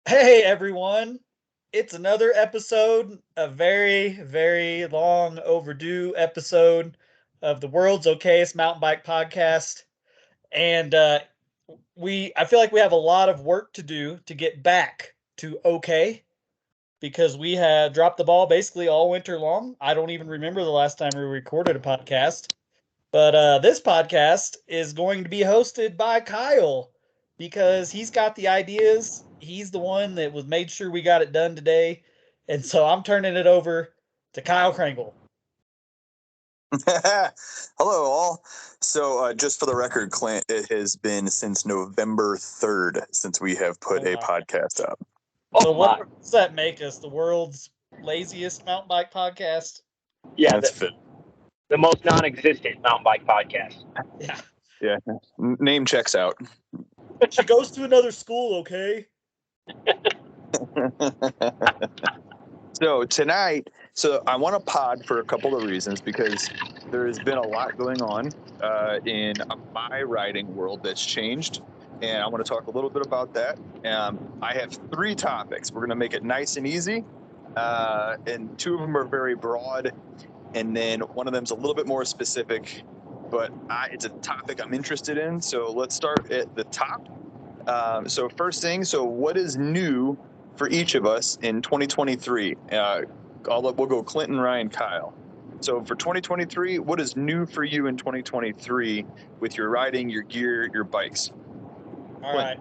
Hey everyone, it's another episode, a very, very long overdue episode of the world's okayest mountain bike podcast. And I feel like we have a lot of work to do to get back to okay because we had dropped the ball basically all winter long. I don't even remember the last time we recorded a podcast. But this podcast is going to be hosted by Kyle because he's got the ideas. He's the one that was made sure we got it done today. And so I'm turning it over to Kyle Krangle. Hello, all. So, just for the record, Clint, it has been since November 3rd since we have put Oh a my. podcast up. So Oh my. what does that make us? The world's laziest mountain bike podcast? Yeah, That's fit. the most non-existent mountain bike podcast. Yeah. Yeah. Name checks out. She goes to another school, okay? So, tonight, I want to pod for a couple of reasons because there has been a lot going on in my riding world that's changed. And I want to talk a little bit about that. I have 3 topics. We're going to make it nice and easy. And 2 of them are very broad. And then one of them's a little bit more specific, but it's a topic I'm interested in. So let's start at the top. So first thing, what is new for each of us in 2023? We'll go Klint and Ryan, Kyle. So for 2023, what is new for you in 2023 with your riding, your gear, your bikes? All right.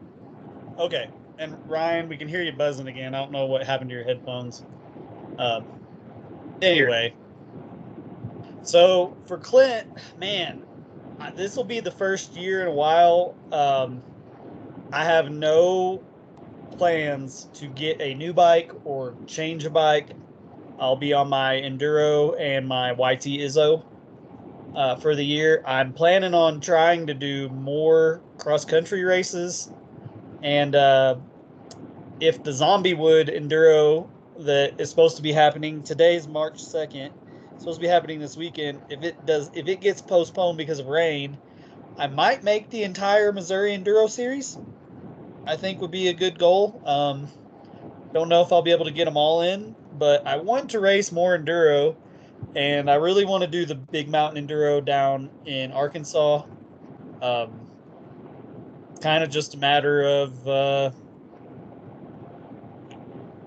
Okay. And Ryan, we can hear you buzzing again. I don't know what happened to your headphones. Anyway. So for Clint, man, this will be the first year in a while. I have no plans to get a new bike or change a bike. I'll be on my Enduro and my YT Izzo for the year. I'm planning on trying to do more cross country races. And if the Zombie Wood Enduro that is supposed to be happening, today's March 2nd, supposed to be happening this weekend. If it gets postponed because of rain, I might make the entire Missouri Enduro series. I think would be a good goal. Don't know if I'll be able to get them all in, but I want to race more enduro, and I really want to do the big mountain enduro down in Arkansas. Kind of just a matter of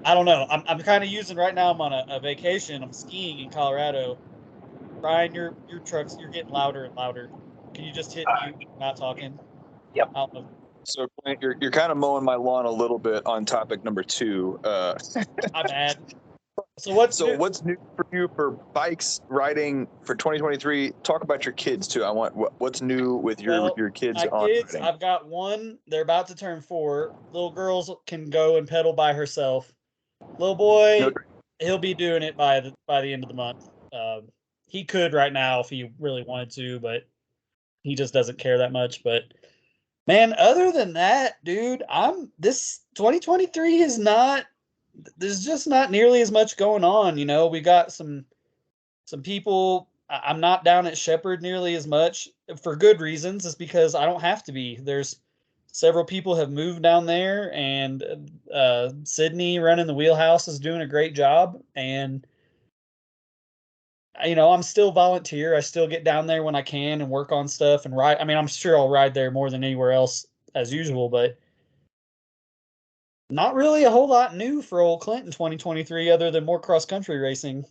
I don't know. I'm kind of using right now. I'm on a vacation. I'm skiing in Colorado. Brian, your trucks, you're getting louder and louder. Can you just hit mute? Not talking. Yep. I don't know. So Clint, you're kind of mowing my lawn a little bit on topic number 2. My bad. So what's new for you for bikes riding for 2023? Talk about your kids too. I want what's new with your kids my on kids, riding. I've got one. They're about to turn 4. Little girls can go and pedal by herself. Little boy, he'll be doing it by the end of the month. He could right now if he really wanted to, but he just doesn't care that much. But man, other than that, dude, this 2023 is not. There's just not nearly as much going on. You know, we got some people. I'm not down at Shepherd nearly as much for good reasons. It's because I don't have to be. There's several people have moved down there, and Sydney running the wheelhouse is doing a great job. And you know, I'm still volunteer. I still get down there when I can and work on stuff and ride. I mean, I'm sure I'll ride there more than anywhere else as usual, but not really a whole lot new for old Klint in 2023 other than more cross country racing.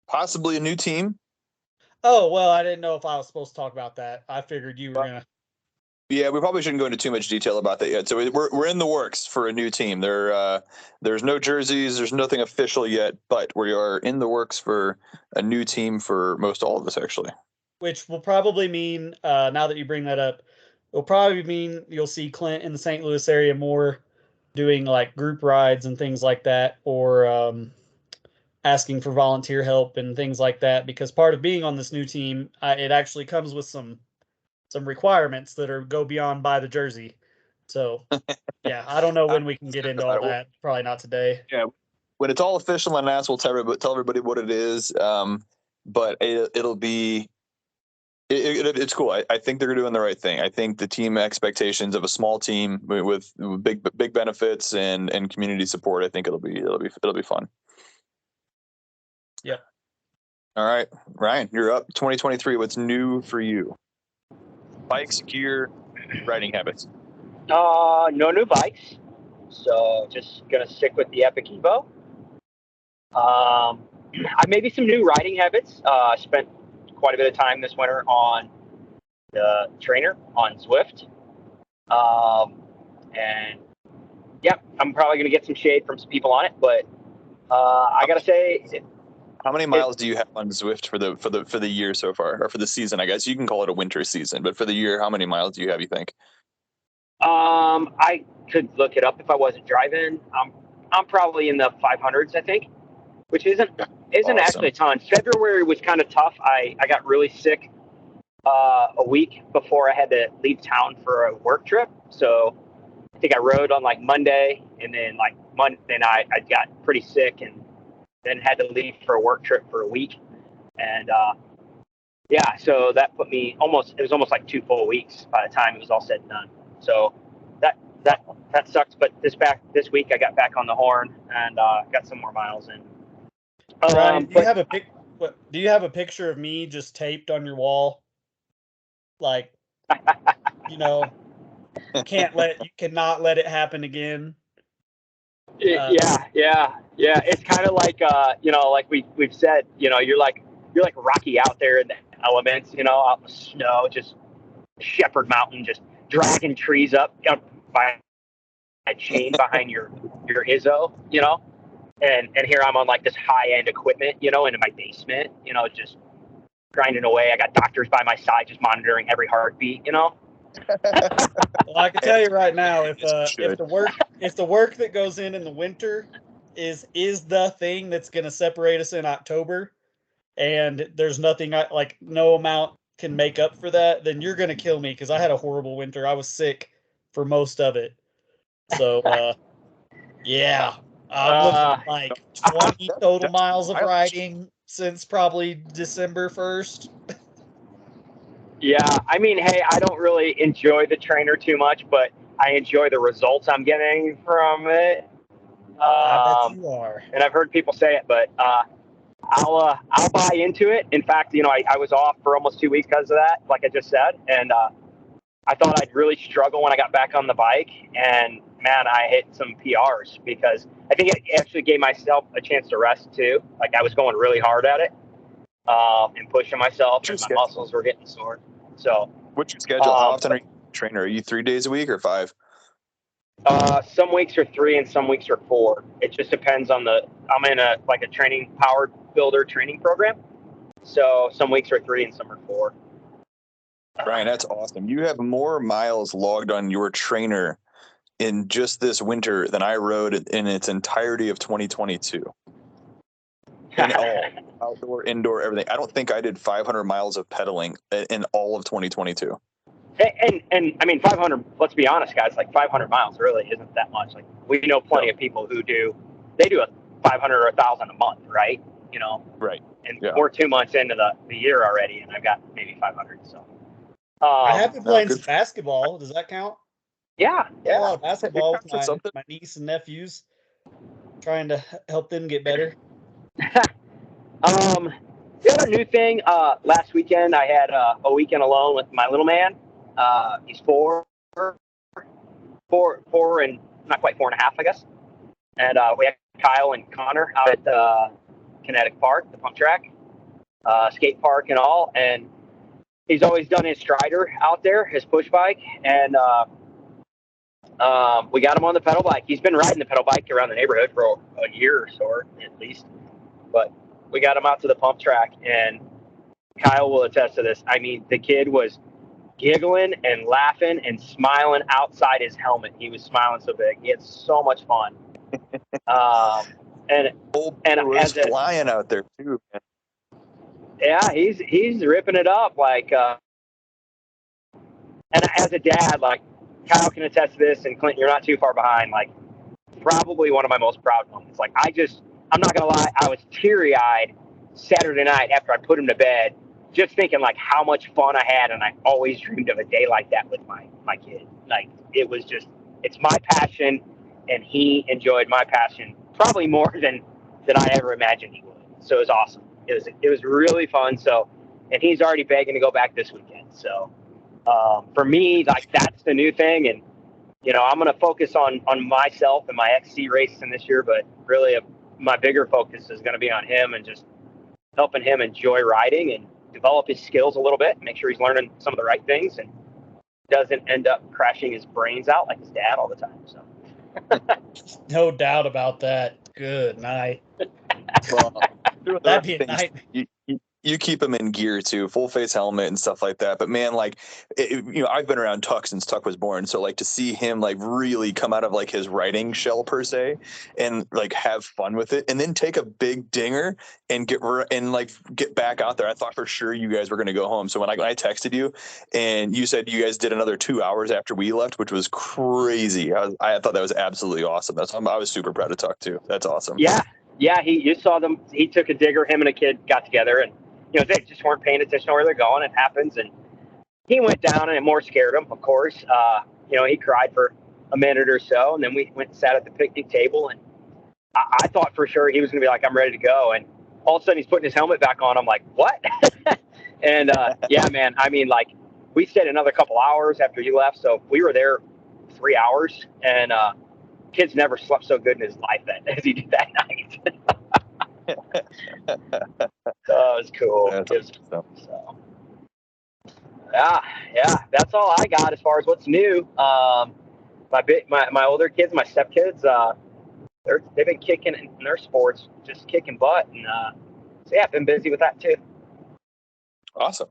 Possibly a new team. Oh, well, I didn't know if I was supposed to talk about that. I figured you were going to. Yeah, we probably shouldn't go into too much detail about that yet. So we're in the works for a new team. There's no jerseys, there's nothing official yet, but we are in the works for a new team for most all of us actually. Which will probably mean, now that you bring that up, it'll probably mean you'll see Klint in the St. Louis area more doing like group rides and things like that, or asking for volunteer help and things like that. Because part of being on this new team, it actually comes with some requirements that are go beyond buy the jersey. So yeah, I don't know when we can get into all that. Probably not today. Yeah, when it's all official and announced, we'll tell everybody what it is. But it'll be It's cool. I think they're doing the right thing. I think the team expectations of a small team with big benefits and community support. I think it'll be fun. Yep. All right, Ryan, you're up. 2023. What's new for you? Bikes, gear, riding habits. No new bikes, so just gonna stick with the Epic Evo. Maybe some new riding habits. I spent quite a bit of time this winter on the trainer on Zwift. And yeah, I'm probably going to get some shade from some people on it, but I got to say. How many miles do you have on Zwift for the year so far, or for the season? I guess you can call it a winter season, but for the year, how many miles do you have, you think? I could look it up if I wasn't driving. I'm probably in the 500s, I think, which isn't Awesome. actually a ton. February was kind of tough. I got really sick a week before I had to leave town for a work trip. So I think I rode on like Monday, and then like Monday night I got pretty sick and then had to leave for a work trip for a week. And yeah, so that put me it was almost like 2 full weeks by the time it was all said and done. So that sucks. But this week I got back on the horn and got some more miles in. Ryan, do you have a picture of me just taped on your wall? Like, you cannot let it happen again. Yeah. It's kind of like like we've said, you're like Rocky out there in the elements, out in the snow, just Shepherd Mountain, just dragging trees up by a chain behind your Izzo, and here I'm on like this high end equipment, in my basement, just grinding away. I got doctors by my side, just monitoring every heartbeat, Well, I can tell you right now, if the work that goes in the winter is the thing that's going to separate us in October, and there's nothing no amount can make up for that, then you're going to kill me, because I had a horrible winter. I was sick for most of it. So, yeah, I'm looking at like 20 total miles of riding since probably December 1st. Yeah, I mean, hey, I don't really enjoy the trainer too much, but I enjoy the results I'm getting from it. I bet you are. And I've heard people say it, but I'll buy into it. In fact, I was off for almost 2 weeks because of that, like I just said, and I thought I'd really struggle when I got back on the bike, and man, I hit some PRs because I think it actually gave myself a chance to rest too. Like I was going really hard at it. And pushing myself, and my muscles were getting sore. So, what's your schedule? How often are you trainer? Are you 3 days a week or 5? Some weeks are 3 and some weeks are 4. It just depends on I'm in a training power builder training program. So some weeks are 3 and some are 4. Brian, that's awesome. You have more miles logged on your trainer in just this winter than I rode in its entirety of 2022. In all, outdoor, indoor, everything. I don't think I did 500 miles of pedaling in all of 2022. And I mean, 500, let's be honest, guys, like 500 miles really isn't that much. Like we know plenty of people who do a 500 or 1,000 a month, right? Right. And we're 2 months into the year already, and I've got maybe 500. So I have been playing some basketball. Does that count? Yeah. A lot of basketball with my niece and nephews, trying to help them get better. The other new thing, last weekend I had a weekend alone with my little man. He's four and not quite 4.5, I guess. And we had Kyle and Connor out at Kinetic Park, the pump track, skate park and all. And he's always done his Strider out there, his push bike. And we got him on the pedal bike. He's been riding the pedal bike around the neighborhood for a year or so, at least. But we got him out to the pump track, and Kyle will attest to this. I mean, the kid was giggling and laughing and smiling outside his helmet. He was smiling so big. He had so much fun. And as flying out there too. Man. Yeah, he's ripping it up. Like, and as a dad, like Kyle can attest to this, and Clint, you're not too far behind. Like, probably one of my most proud moments. Like, I'm not gonna lie, I was teary-eyed Saturday night after I put him to bed, just thinking like how much fun I had, and I always dreamed of a day like that with my kid. Like it was just, it's my passion, and he enjoyed my passion probably more than I ever imagined he would. So it was awesome. It was really fun. So, and he's already begging to go back this weekend. So for me, like that's the new thing, and I'm going to focus on myself and my XC racing this year, but really my bigger focus is going to be on him and just helping him enjoy riding and develop his skills a little bit, make sure he's learning some of the right things and doesn't end up crashing his brains out like his dad all the time. So no doubt about that. Good night. Well, that'd be a night. You keep him in gear too, full face helmet and stuff like that. But man, like, I've been around Tuck since Tuck was born. So like to see him like really come out of like his riding shell per se and like have fun with it and then take a big dinger and get back out there. I thought for sure you guys were going to go home. So when I texted you and you said you guys did another 2 hours after we left, which was crazy. I thought that was absolutely awesome. I was super proud of Tuck too. That's awesome. Yeah. You saw them. He took a digger, him and a kid got together, and they just weren't paying attention to where they're going. It happens. And he went down and it more scared him, of course. He cried for a minute or so. And then we went and sat at the picnic table. And I thought for sure he was going to be like, I'm ready to go. And all of a sudden he's putting his helmet back on. I'm like, what? And yeah, man, I mean, like we stayed another couple hours after you left. So we were there 3 hours. And kid's never slept so good in his life as he did that night. It was cool. Yeah, that's all I got as far as what's new. My older kids, my stepkids, they've been kicking in their sports, just kicking butt, and so yeah, I've been busy with that too. Awesome.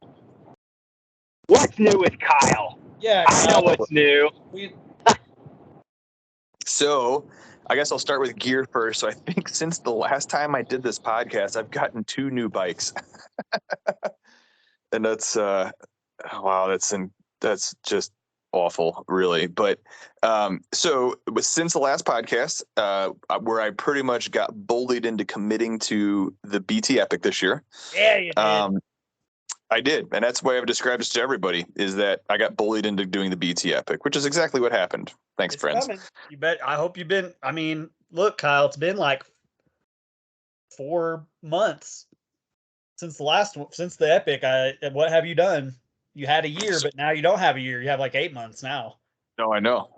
What's new with Kyle? Yeah, I know what's new. So I guess I'll start with gear first. So I think since the last time I did this podcast, I've gotten 2 new bikes. And that's wow, that's just awful, really. But so since the last podcast, where I pretty much got bullied into committing to the BT Epic this year. Yeah, you did. I did, and that's the way I've described this to everybody, is that I got bullied into doing the BT Epic, which is exactly what happened. Thanks, friends. Coming. You bet. I hope you've been. I mean, look, Kyle, it's been like 4 months since the Epic. What have you done? You had a year, but now you don't have a year. You have like 8 months now. No, I know.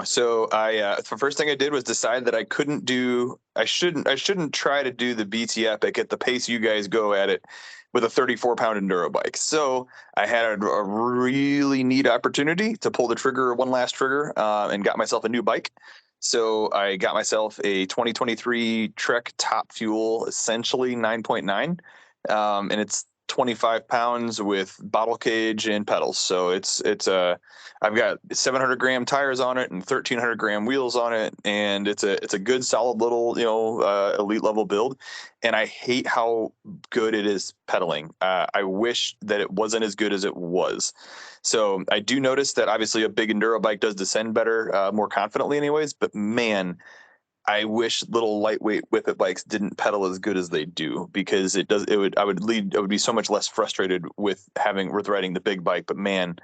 So the first thing I did was decide that I shouldn't try to do the BT Epic at the pace you guys go at it with a 34-pound enduro bike. So I had a really neat opportunity to pull the trigger, one last trigger, and got myself a new bike. So I got myself a 2023 Trek Top Fuel, essentially 9.9, and it's 25 pounds with bottle cage and pedals. So I've got 700 gram tires on it and 1300 gram wheels on it. And it's a good solid little, elite level build. And I hate how good it is pedaling. I wish that it wasn't as good as it was. So I do notice that obviously a big enduro bike does descend better, more confidently anyways, but man, I wish little lightweight whippet bikes didn't pedal as good as they do, because I would be so much less frustrated with riding the big bike. But man,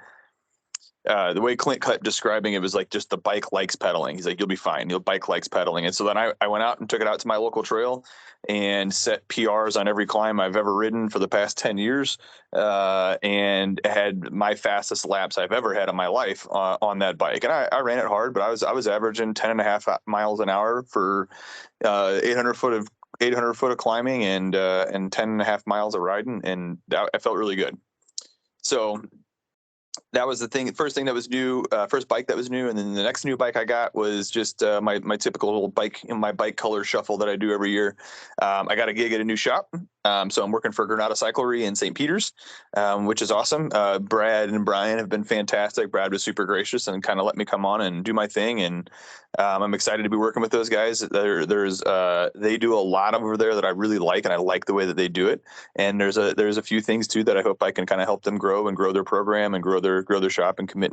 the way Klint kept describing it was like just the bike likes pedaling. He's like, you'll be fine. Your bike likes pedaling. And so then I went out and took it out to my local trail and set PRs on every climb I've ever ridden for the past 10 years, and had my fastest laps I've ever had in my life on that bike. And I ran it hard, but I was averaging 10.5 miles an hour for 800 foot of climbing and 10.5 miles of riding, and I felt really good. So that was first thing that was new, first bike that was new. And then the next new bike I got was just my typical little bike in my bike color shuffle that I do every year. I got a gig at a new shop. So I'm working for Granada Cyclery in St. Peters, which is awesome. Brad and Brian have been fantastic. Brad was super gracious and kind of let me come on and do my thing. And I'm excited to be working with those guys. They do a lot over there that I really like, and I like the way that they do it. And there's a few things too that I hope I can kind of help them grow their program and grow their shop and commit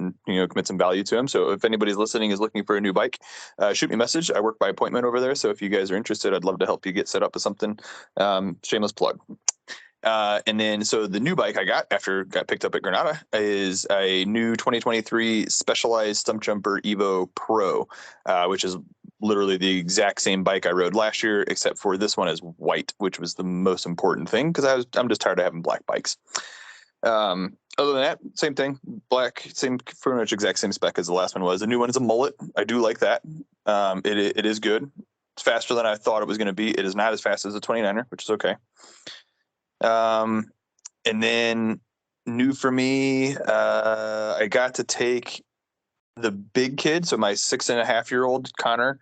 some value to them. So if anybody's listening is looking for a new bike, shoot me a message. I work by appointment over there. So if you guys are interested, I'd love to help you get set up with something. Shameless plug. And then, so the new bike I got picked up at Granada is a new 2023 Specialized Stump Jumper Evo Pro, which is literally the exact same bike I rode last year, except for this one is white, which was the most important thing because I'm just tired of having black bikes. Other than that, same thing, black, same pretty much exact same spec as the last one was. The new one is a mullet. I do like that. It is good. It's faster than I thought it was going to be. It is not as fast as the 29er, which is okay. And then new for me, I got to take the big kid. So my 6.5-year-old Connor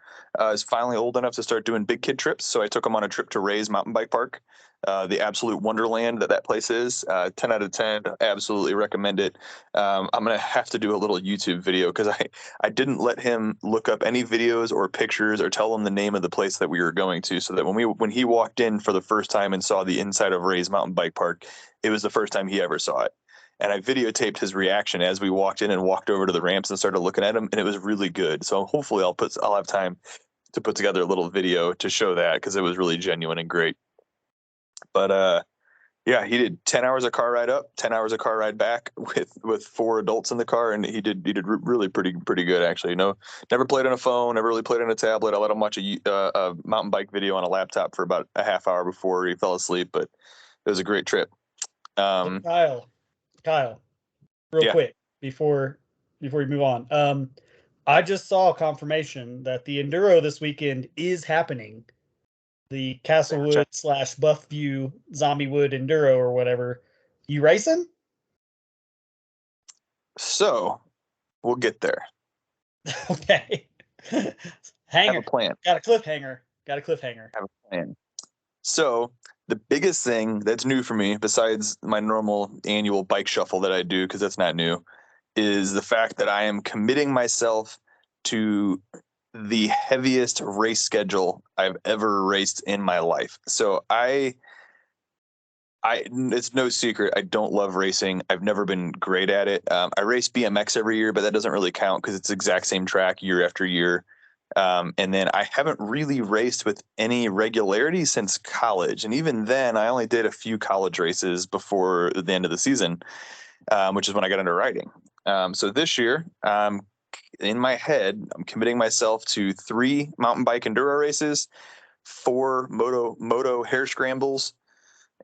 is finally old enough to start doing big kid trips. So I took him on a trip to Ray's Mountain Bike Park, the absolute wonderland that place is. 10 out of 10, absolutely recommend it. I'm going to have to do a little YouTube video because I didn't let him look up any videos or pictures or tell him the name of the place that we were going to, so that when he walked in for the first time and saw the inside of Ray's Mountain Bike Park, it was the first time he ever saw it. And I videotaped his reaction as we walked in and walked over to the ramps and started looking at him, and it was really good. So hopefully I'll have time to put together a little video to show that, because it was really genuine and great. But yeah, he did 10 hours of car ride up, 10 hours of car ride back with 4 adults in the car, and he did really pretty good actually. Never played on a phone, never really played on a tablet. I let him watch a mountain bike video on a laptop for about a half hour before he fell asleep, but it was a great trip. Kyle, real quick before we move on. I just saw confirmation that the Enduro this weekend is happening. The Castlewood / Buffview Zombiewood Enduro or whatever. You racing? So we'll get there. Okay. Have a plan. Got a cliffhanger. Have a plan. So the biggest thing that's new for me, besides my normal annual bike shuffle that I do, because that's not new, is the fact that I am committing myself to the heaviest race schedule I've ever raced in my life. So it's no secret, I don't love racing. I've never been great at it. I race BMX every year, but that doesn't really count because it's the exact same track year after year. And then I haven't really raced with any regularity since college. And even then, I only did a few college races before the end of the season, which is when I got into riding. So this year, in my head, I'm committing myself to 3 mountain bike enduro races, 4 moto hair scrambles,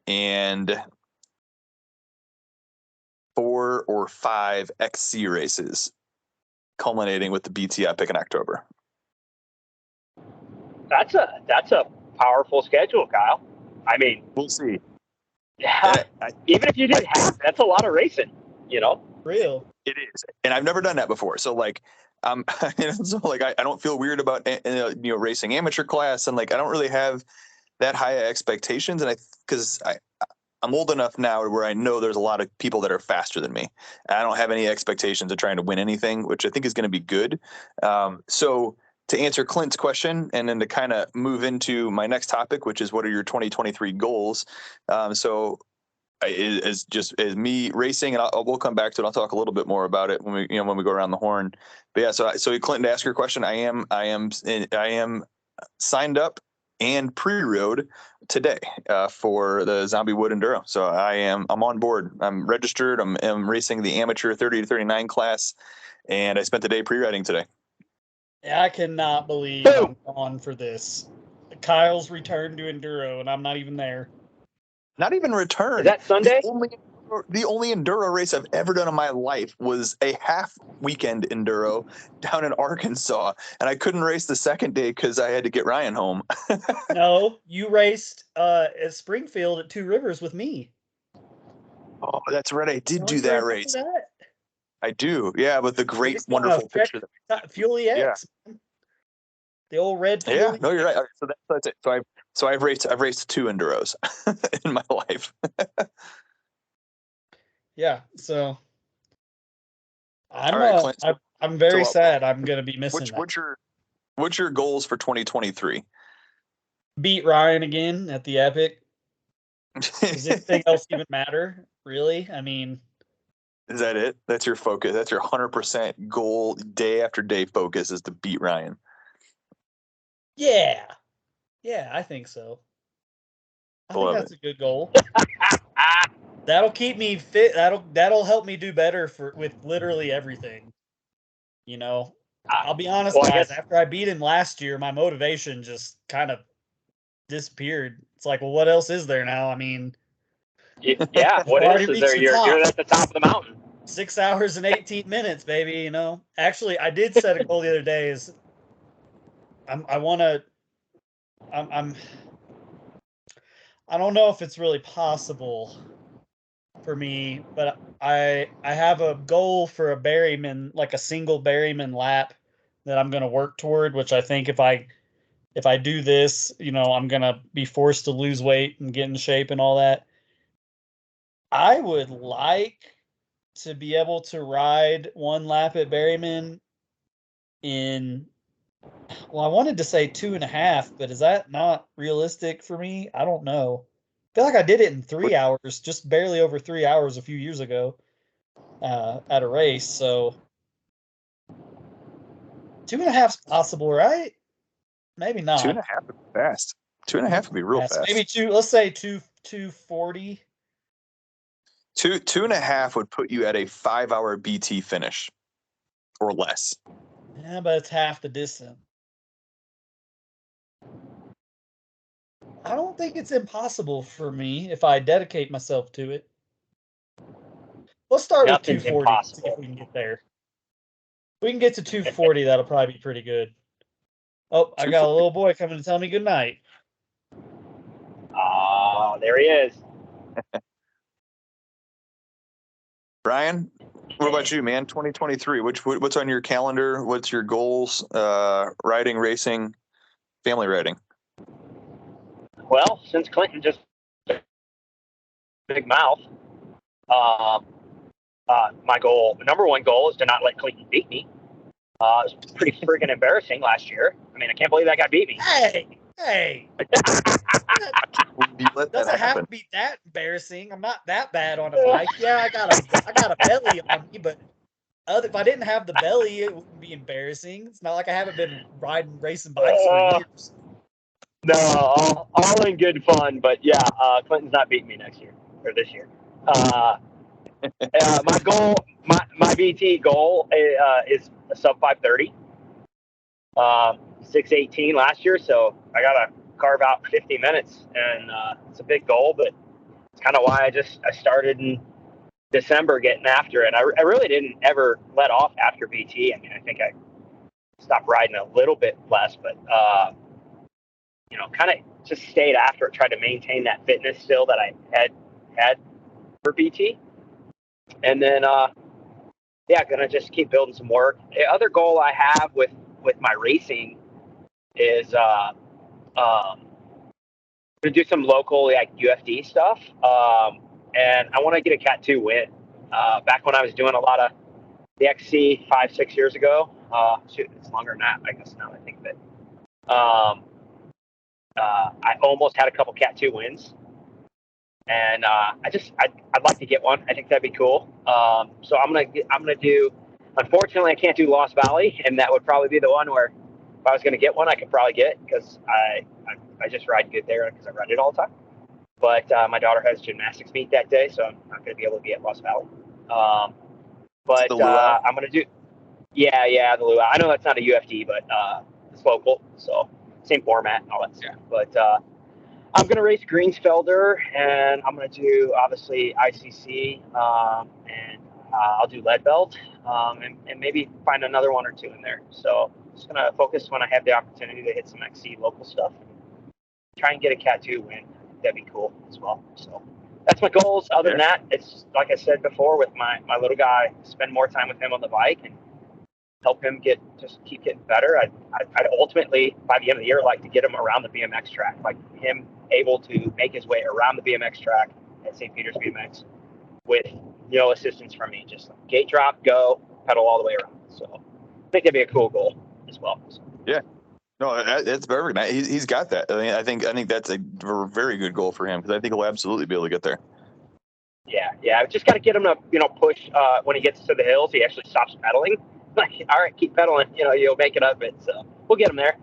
and 4 or 5 XC races, culminating with the BT I pick in October. That's a powerful schedule, Kyle. I mean, we'll see. Yeah, even if you did half, that's a lot of racing. Real. It is, and I've never done that before. So like, I don't feel weird about racing amateur class, and like I don't really have that high expectations, and because I'm old enough now where I know there's a lot of people that are faster than me. And I don't have any expectations of trying to win anything, which I think is going to be good. So to answer Clint's question, and then to kind of move into my next topic, which is what are your 2023 goals? So is me racing, and we'll come back to it. I'll talk a little bit more about it when we go around the horn. But yeah, so Clinton, to ask your question, I am signed up and pre-rode today for the Zombiewood Enduro. So I'm on board. I'm registered. I'm racing the amateur 30 to 39 class, and I spent the day pre-riding today. I cannot believe I'm on for this. Kyle's return to Enduro, and I'm not even there. Not even return. Is that Sunday? The only enduro race I've ever done in my life was a half weekend enduro down in Arkansas, and I couldn't race the second day because I had to get Ryan home. No, you raced at Springfield at Two Rivers with me. Oh, that's right. I did do that race. That? I do. Yeah, with the great, wonderful picture. Fuel EX. Yeah. The old red Fuel EX. No, you're right. So that's it. So I've raced 2 enduros in my life. Yeah, so I'm very sad I'm going to be missing that. What's your goals for 2023? Beat Ryan again at the Epic. Does anything else even matter? Really? I mean, is that it? That's your focus. That's your 100% goal, day after day focus, is to beat Ryan. Yeah, I think so. I think that's a good goal. That'll keep me fit. That'll help me do better with literally everything. You know, Uh, I'll be honest, well, I guys. guess, After I beat him last year, my motivation just kind of disappeared. It's like, well, what else is there now? I mean, yeah. I've What already else is there? reached the You're top. at the top of the mountain. 6 hours and 18 minutes, baby. You know, actually, I did set a goal the other day. Is I want to. I'm. I don't know if it's really possible for me, but I have a goal for a Berryman, like a single Berryman lap that I'm going to work toward. Which I think if I do this, you know, I'm going to be forced to lose weight and get in shape and all that. I would like to be able to ride one lap at Berryman in, well, I wanted to say 2.5, but is that not realistic for me? I don't know. I feel like I did it in 3 hours, just barely over 3 hours a few years ago at a race. So 2.5 is possible, right? Maybe Two and not. a half would be fast. 2.5 would be real Yes, fast. maybe two. Let's say 240. 2.5 would put you at a 5-hour BT finish or less. Yeah, but it's half the distance. I don't think it's impossible for me if I dedicate myself to it. Let's start with Nothing's 240. See if impossible. we can get there. If we can get to 240, that'll probably be pretty good. Oh, I got a little boy coming to tell me good night. Oh, there he is. Brian, what about you, man? 2023. What's on your calendar? What's your goals? Riding, racing, family riding. Well, since Clinton just big mouth, my number one goal is to not let Clinton beat me. It was pretty freaking embarrassing last year. I mean, I can't believe that guy beat me. Hey, You let that doesn't have happen. to be that embarrassing. I'm not that bad on a bike. Yeah, I got a belly on me, but if I didn't have the belly, it wouldn't be embarrassing. It's not like I haven't been racing bikes for years. No, all in good fun. But yeah, Clinton's not beating me next year or this year. My goal, my VT goal is a sub 530. 618 last year, so I gotta carve out 50 minutes, and it's a big goal, but it's kind of why I started in December getting after it. I really didn't ever let off after VT. I mean, I think I stopped riding a little bit less, but kind of just stayed after it, tried to maintain that fitness still that I had for VT, and then gonna just keep building some work. The other goal I have with my racing is to do some local like UFD stuff, and I want to get a Cat 2 win. Back when I was doing a lot of the XC 5-6 years ago, it's longer than that, I guess. Now I think that I almost had a couple Cat 2 wins, and I'd like to get one. I think that'd be cool. So I'm gonna do. Unfortunately, I can't do Lost Valley, and that would probably be the one where if I was going to get one, I could probably get it because I just ride good there because I ride it all the time. But my daughter has gymnastics meet that day, so I'm not going to be able to be at Lost Valley. But I'm going to do, the luau. I know that's not a UFD, but it's local, so same format and all that stuff. But I'm going to race Greensfelder, and I'm going to do obviously ICC, and I'll do Lead Belt, and maybe find another one or two in there. So just going to focus when I have the opportunity to hit some XC local stuff. Try and get a Cat 2 win. That'd be cool as well. So that's my goals. Other than that, it's like I said before with my little guy, spend more time with him on the bike and help him keep getting better. I'd ultimately, by the end of the year, like to get him around the BMX track, like him able to make his way around the BMX track at St. Peter's BMX with no assistance from me. Just gate drop, go, pedal all the way around. So I think that'd be a cool goal as well. So. Yeah. No, that's perfect. He's got that. I mean, I think that's a very good goal for him because I think he'll absolutely be able to get there. Yeah. I've just got to get him to, push when he gets to the hills. He actually stops pedaling. Like, all right, keep pedaling. You'll make it up. So we'll get him there.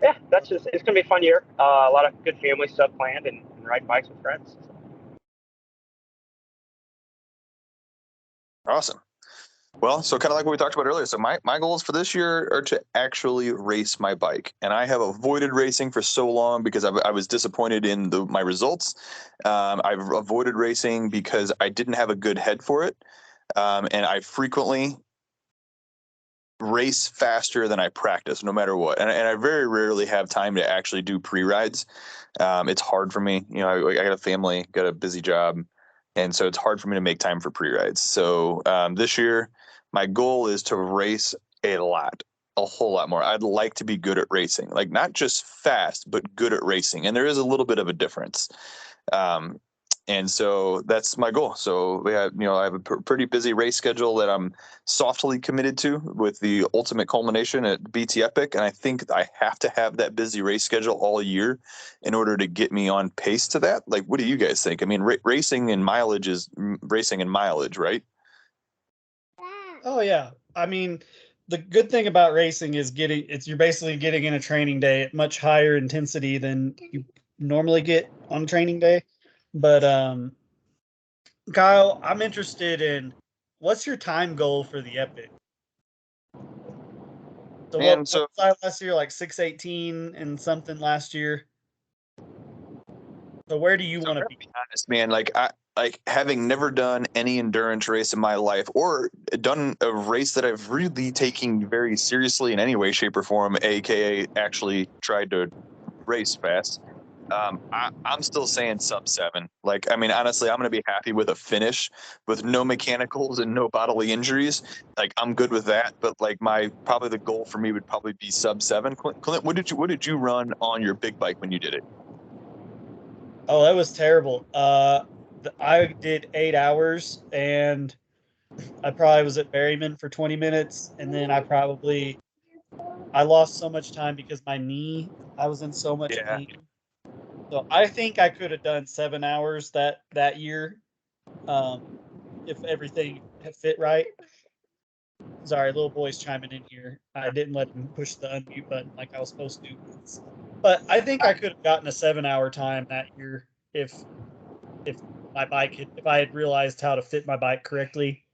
It's going to be a fun year. A lot of good family stuff planned and riding bikes with friends. So. Awesome. Well, so kind of like what we talked about earlier. So my goals for this year are to actually race my bike. And I have avoided racing for so long because I was disappointed in my results. I've avoided racing because I didn't have a good head for it. And I frequently race faster than I practice, no matter what. And I very rarely have time to actually do pre-rides. It's hard for me. You know, I got a family, got a busy job. And so it's hard for me to make time for pre-rides. So this year, my goal is to race a whole lot more. I'd like to be good at racing, like not just fast, but good at racing. And there is a little bit of a difference. And so that's my goal. So I have a pretty busy race schedule that I'm softly committed to, with the ultimate culmination at BT Epic. And I think I have to have that busy race schedule all year in order to get me on pace to that. Like, what do you guys think? I mean, racing and mileage is racing and mileage, right? Oh yeah. I mean, the good thing about racing is you're basically getting in a training day at much higher intensity than you normally get on a training day. But Kyle, I'm interested in what's your time goal for the Epic? So what And so, was I last year? Like 6:18 and something last year. So where do you want to be? be honest, man, like having never done any endurance race in my life, or done a race that I've really taken very seriously in any way, shape, or form, aka actually tried to race fast. I'm still saying sub 7. Like, I mean, honestly, I'm going to be happy with a finish with no mechanicals and no bodily injuries. Like, I'm good with that. But like, probably the goal for me would probably be sub 7. Clint, what did you run on your big bike when you did it? Oh, that was terrible. I did 8 hours, and I probably was at Berryman for 20 minutes, and then I lost so much time because my knee. I was in so much Yeah. pain. So I think I could have done 7 hours that year, um, if everything had fit right. Sorry, little boy's chiming in here. I didn't let him push the unmute button like I was supposed to. But I think I could have gotten a 7 hour time that year if if I had realized how to fit my bike correctly.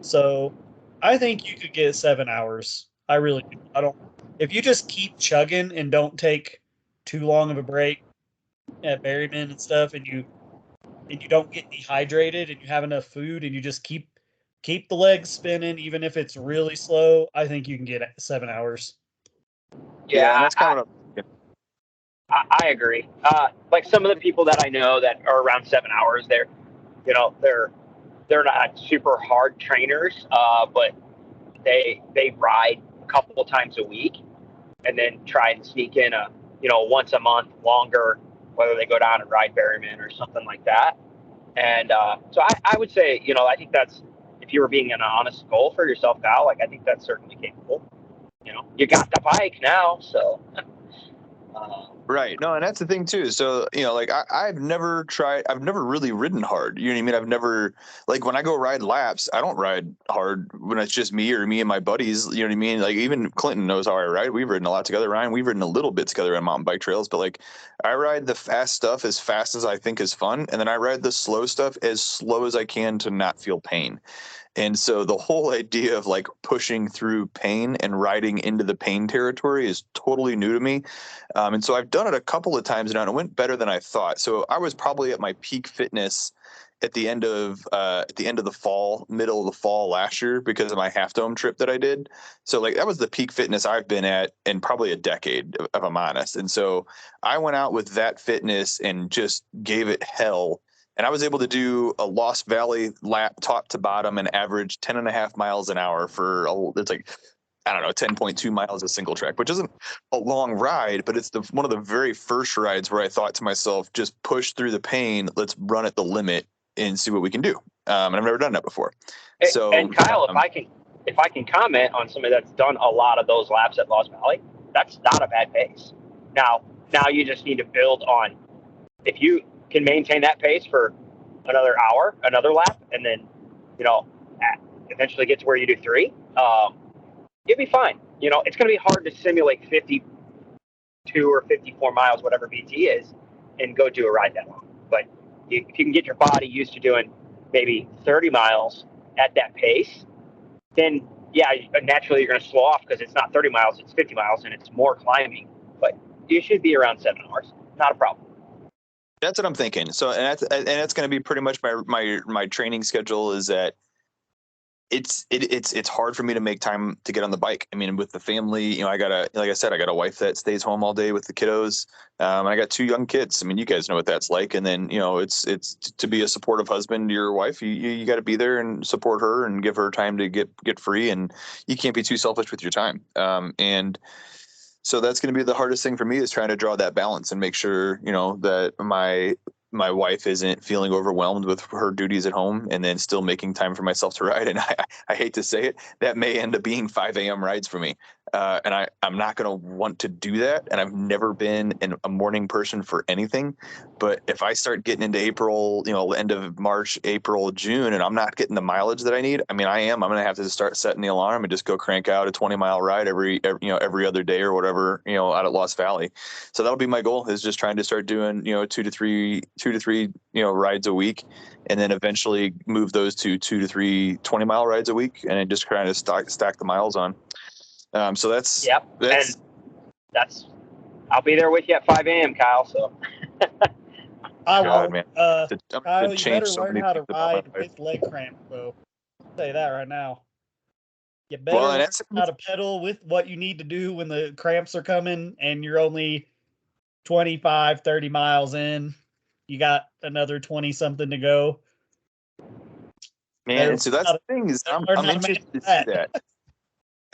So I think you could get 7 hours. I really do. I don't. If you just keep chugging and don't take too long of a break at Berryman and stuff, and you don't get dehydrated and you have enough food and you just keep the legs spinning even if it's really slow, I think you can get 7 hours. Yeah, and Yeah, that's kind of what I agree. Like some of the people that I know that are around 7 hours, they're not super hard trainers, but they ride a couple of times a week, and then try and sneak in a once a month longer, whether they go down and ride Berryman or something like that. And so I would say, I think that's, if you were being an honest goal for yourself now, like I think that's certainly capable. You got the bike now, so. Right. No, and that's the thing too. So, like I've never really ridden hard. You know what I mean? I've never, like, when I go ride laps, I don't ride hard when it's just me or me and my buddies. You know what I mean? Like, even Clinton knows how I ride. We've ridden a lot together. Ryan, we've ridden a little bit together on mountain bike trails, but like I ride the fast stuff as fast as I think is fun. And then I ride the slow stuff as slow as I can to not feel pain. And so the whole idea of like pushing through pain and riding into the pain territory is totally new to me. And so I've done it a couple of times now, and it went better than I thought. So I was probably at my peak fitness at the end of the fall, middle of the fall last year, because of my Half Dome trip that I did. So like that was the peak fitness I've been at in probably a decade, if I'm honest. And so I went out with that fitness and just gave it hell. And I was able to do a Lost Valley lap top to bottom and average 10 and a half miles an hour it's like, I don't know, 10.2 miles a single track, which isn't a long ride, but it's one of the very first rides where I thought to myself, just push through the pain. Let's run at the limit and see what we can do. And I've never done that before. So, and Kyle, if I can comment on somebody that's done a lot of those laps at Lost Valley, that's not a bad pace. Now you just need to build on, if you can maintain that pace for another hour, another lap, and then, eventually get to where you do 3, you'll be fine. It's going to be hard to simulate 52 or 54 miles, whatever BT is, and go do a ride that long. But if you can get your body used to doing maybe 30 miles at that pace, then yeah, naturally you're going to slow off because it's not 30 miles, it's 50 miles, and it's more climbing. But you should be around 7 hours. Not a problem. That's what I'm thinking. So, and that's going to be pretty much my training schedule. Is that it's hard for me to make time to get on the bike. I mean, with the family, you know, like I said, I got a wife that stays home all day with the kiddos. I got 2 young kids. I mean, you guys know what that's like. And then, you know, it's to be a supportive husband to your wife. You got to be there and support her and give her time to get free. And you can't be too selfish with your time. And so that's going to be the hardest thing for me, is trying to draw that balance and make sure, you know, that my wife isn't feeling overwhelmed with her duties at home and then still making time for myself to ride. And I hate to say it, that may end up being 5 a.m. rides for me. And I'm not going to want to do that. And I've never been a morning person for anything. But if I start getting into April, you know, end of March, April, June, and I'm not getting the mileage that I need, I mean, I'm going to have to start setting the alarm and just go crank out a 20-mile ride every other day or whatever, you know, out at Lost Valley. So that'll be my goal, is just trying to start doing, you know, two to three, you know, rides a week, and then eventually move those to 2 to 3 20-mile rides a week, and then just kind of stack the miles on. So that's I'll be there with you at 5 a.m., Kyle. So I will. Man. Kyle, you better learn how to ride with leg cramp, though. I'll say that right now. You better learn how to pedal with what you need to do when the cramps are coming and you're only 25, 30 miles in. You got another 20-something to go. Man, so that's the thing, is I'm interested to see that.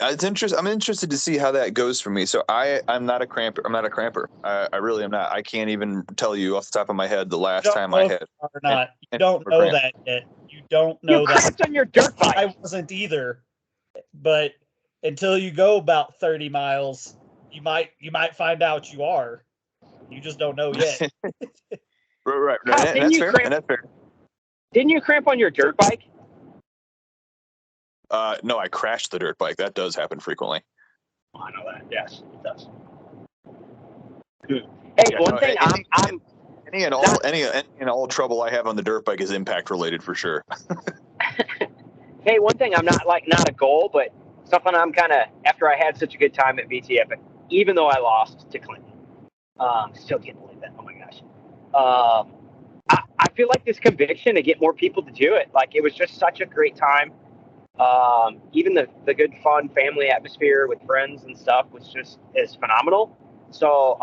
I'm interested to see how that goes for me. So I'm not a cramper. I really am not. I can't even tell you off the top of my head the last time I had. Or not. You don't know that yet. You don't know that. You cramped on your dirt bike. I wasn't either. But until you go about 30 miles, you might find out you are. You just don't know yet. Right. That's fair. Didn't you cramp on your dirt bike? No, I crashed the dirt bike. That does happen frequently. Oh, I know that. Yes, it does. Hey, one thing any and all trouble I have on the dirt bike is impact related for sure. Hey, one thing I'm not a goal, but something I'm kind of, after I had such a good time at VTF, even though I lost to Clinton, still can't believe that. Oh my gosh. I feel like this conviction to get more people to do it. Like, it was just such a great time. Even the good, fun family atmosphere with friends and stuff is phenomenal. So,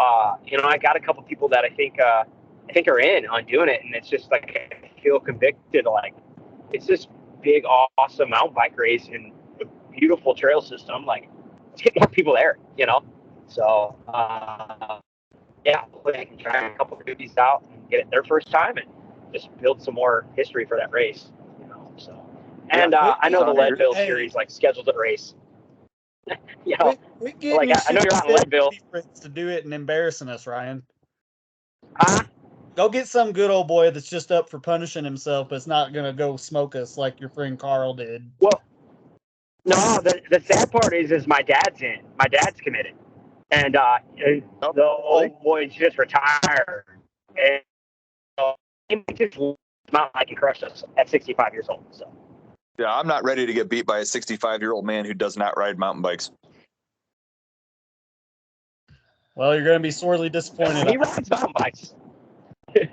you know, I got a couple people that I think are in on doing it, and it's just like, I feel convicted. Like, it's this big, awesome mountain bike race and a beautiful trail system. Like, let's get more people there, you know? So, yeah, hopefully I can try a couple of newbies out and get it their first time and just build some more history for that race, you know? So. And I know the Leadville series scheduled a race. You know, I know you're on Leadville to do it and embarrassing us, Ryan. Huh? Go get some good old boy that's just up for punishing himself, but it's not gonna go smoke us like your friend Carl did. Well, no, the sad part is my dad's in. My dad's committed, and the old boy's just retired, and he just mountain bike and crushed us at 65 years old. So. Yeah, I'm not ready to get beat by a 65-year-old man who does not ride mountain bikes. Well, you're going to be sorely disappointed. He rides mountain bikes. Does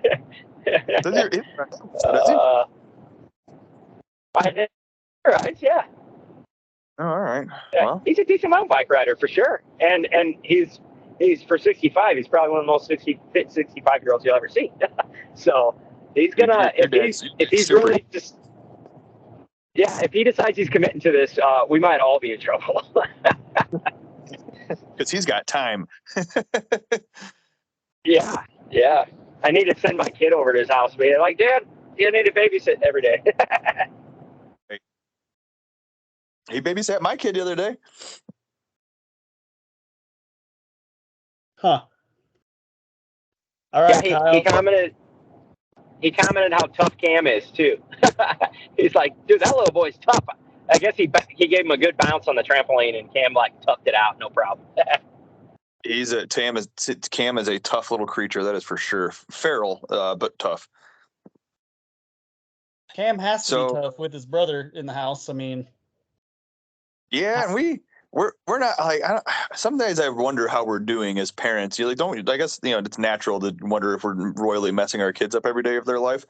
he? Rides, yeah. Oh, all right. Yeah, well, he's a decent mountain bike rider for sure, and he's for 65. He's probably one of the most fit 65-year-olds you'll ever see. So he's gonna if he's really just. Yeah, if he decides he's committing to this, we might all be in trouble. Because he's got time. Yeah. I need to send my kid over to his house. Be like, Dad, you need to babysit every day. He babysat my kid the other day. Huh. All right, yeah, Kyle. He commented how tough Cam is too. He's like, dude, that little boy's tough. I guess he gave him a good bounce on the trampoline, and Cam toughed it out, no problem. Cam is a tough little creature, that is for sure. Feral, but tough. Cam has to So be tough with his brother in the house. I mean, yeah, and we're not like some days I wonder how we're doing as parents. You like don't I guess it's natural to wonder if we're royally messing our kids up every day of their life.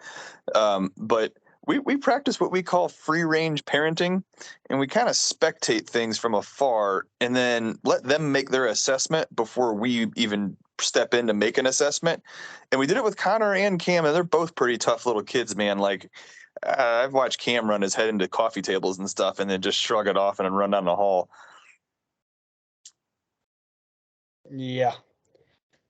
But we practice what we call free range parenting, and we kind of spectate things from afar and then let them make their assessment before we even step in to make an assessment. And we did it with Connor and Cam, and they're both pretty tough little kids, man. Like I've watched Cam run his head into coffee tables and stuff and then just shrug it off and then run down the hall. yeah.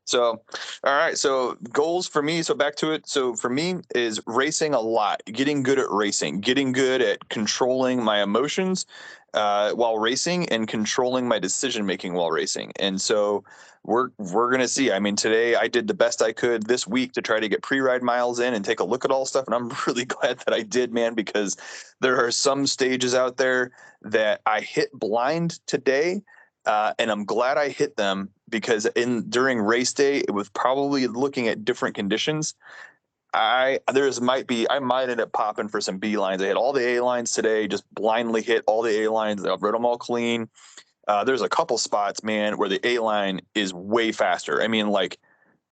So, all right. So goals for me. So back to it. So for me is racing a lot, getting good at racing, getting good at controlling my emotions while racing and controlling my decision making while racing. And so we're gonna see. I mean, today I did the best I could this week to try to get pre-ride miles in and take a look at all stuff. And I'm really glad that I did, man, because there are some stages out there that I hit blind today. And I'm glad I hit them because during race day, it was probably looking at different conditions. I might end up popping for some B lines. I hit all the A lines today, just blindly hit all the A lines. I've read them all clean. There's a couple spots, man, where the A line is way faster. I mean, like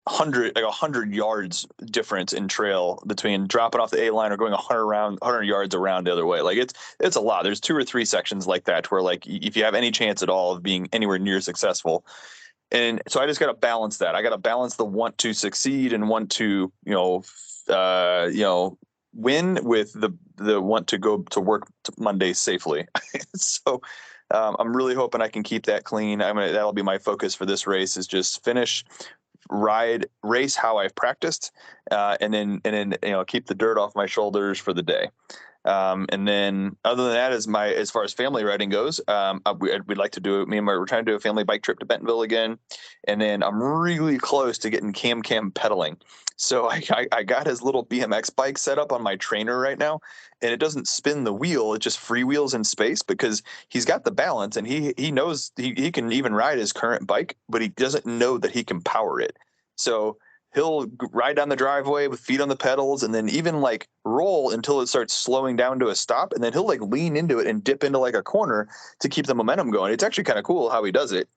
100 yards difference in trail between dropping off the A line or going 100 yards around the other way. Like it's a lot. There's 2 or 3 sections like that where like if you have any chance at all of being anywhere near successful. And so I just got to balance that. I got to balance the want to succeed and want to, win with the want to go to work Monday safely. So I'm really hoping I can keep that clean. That'll be my focus for this race is just finish, race how I've practiced, and then keep the dirt off my shoulders for the day. And then other than that, as far as family riding goes, we'd like to do it. We're trying to do a family bike trip to Bentonville again. And then I'm really close to getting Cam pedaling. So I got his little BMX bike set up on my trainer right now, and it doesn't spin the wheel. It just freewheels in space because he's got the balance and he knows he can even ride his current bike, but he doesn't know that he can power it. So he'll ride down the driveway with feet on the pedals and then even like roll until it starts slowing down to a stop. And then he'll like lean into it and dip into like a corner to keep the momentum going. It's actually kind of cool how he does it,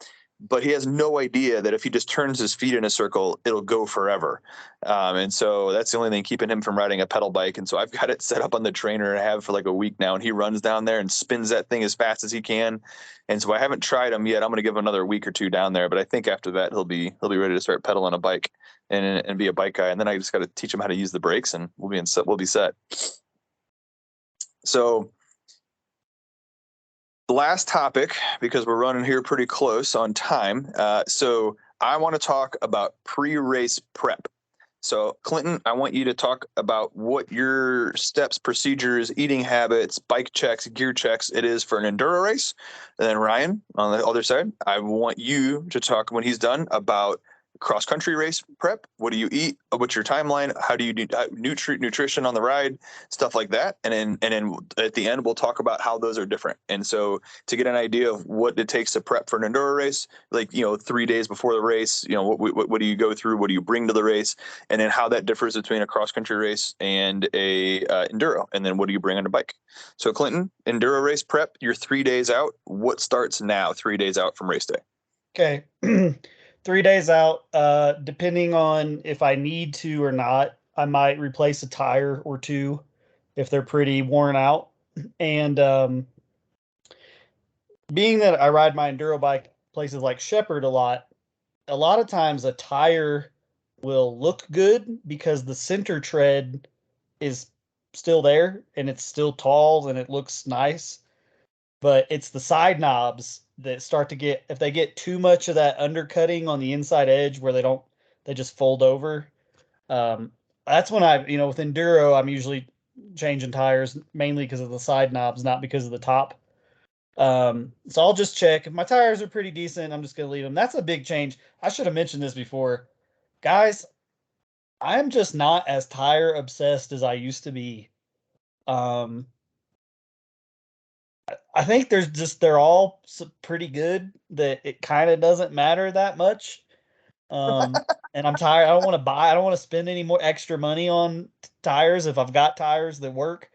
but he has no idea that if he just turns his feet in a circle, it'll go forever. And so that's the only thing keeping him from riding a pedal bike. And so I've got it set up on the trainer and I have for like a week now, and he runs down there and spins that thing as fast as he can. And so I haven't tried him yet. I'm going to give him another week or 2 down there, but I think after that he'll be ready to start pedaling a bike and be a bike guy. And then I just got to teach him how to use the brakes and we'll be set. So the last topic, because we're running here pretty close on time. So I want to talk about pre-race prep. So Clinton, I want you to talk about what your steps, procedures, eating habits, bike checks, gear checks it is for an enduro race. And then Ryan, on the other side, I want you to talk when he's done about cross-country race prep. What do you eat? What's your timeline? How do you do nutrition on the ride? Stuff like that. And then at the end, we'll talk about how those are different. And so to get an idea of what it takes to prep for an enduro race, like, 3 days before the race, what do you go through? What do you bring to the race? And then how that differs between a cross-country race and a enduro. And then what do you bring on a bike? So Clinton, enduro race prep, you're 3 days out. What starts now, 3 days out from race day? Okay. 3 days out, depending on if I need to or not, I might replace a tire or 2 if they're pretty worn out. And being that I ride my enduro bike places like Shepherd a lot of times a tire will look good because the center tread is still there and it's still tall and it looks nice. But it's the side knobs that start to get, if they get too much of that undercutting on the inside edge where they just fold over. That's when with enduro, I'm usually changing tires mainly because of the side knobs, not because of the top. So I'll just check if my tires are pretty decent. I'm just going to leave them. That's a big change. I should have mentioned this before, guys. I'm just not as tire obsessed as I used to be. Um, I think they're all pretty good that it kind of doesn't matter that much. And I'm tired. I don't want to spend any more extra money on tires if I've got tires that work.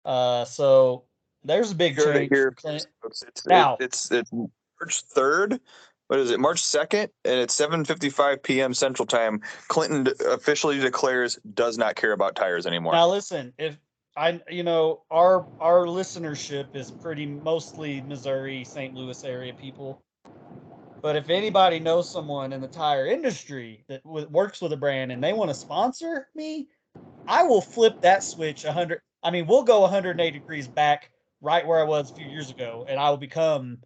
So there's a big You heard it change for here, Clint. folks. Now, It's March 3rd. What is it? March 2nd, and it's 7:55 p.m. Central Time. Clinton officially declares does not care about tires anymore. now listen, if our listenership is pretty mostly Missouri, St. Louis area people. But if anybody knows someone in the tire industry that works with a brand and they want to sponsor me, I will flip that switch 100. I mean, we'll go 180 degrees back right where I was a few years ago, and I will become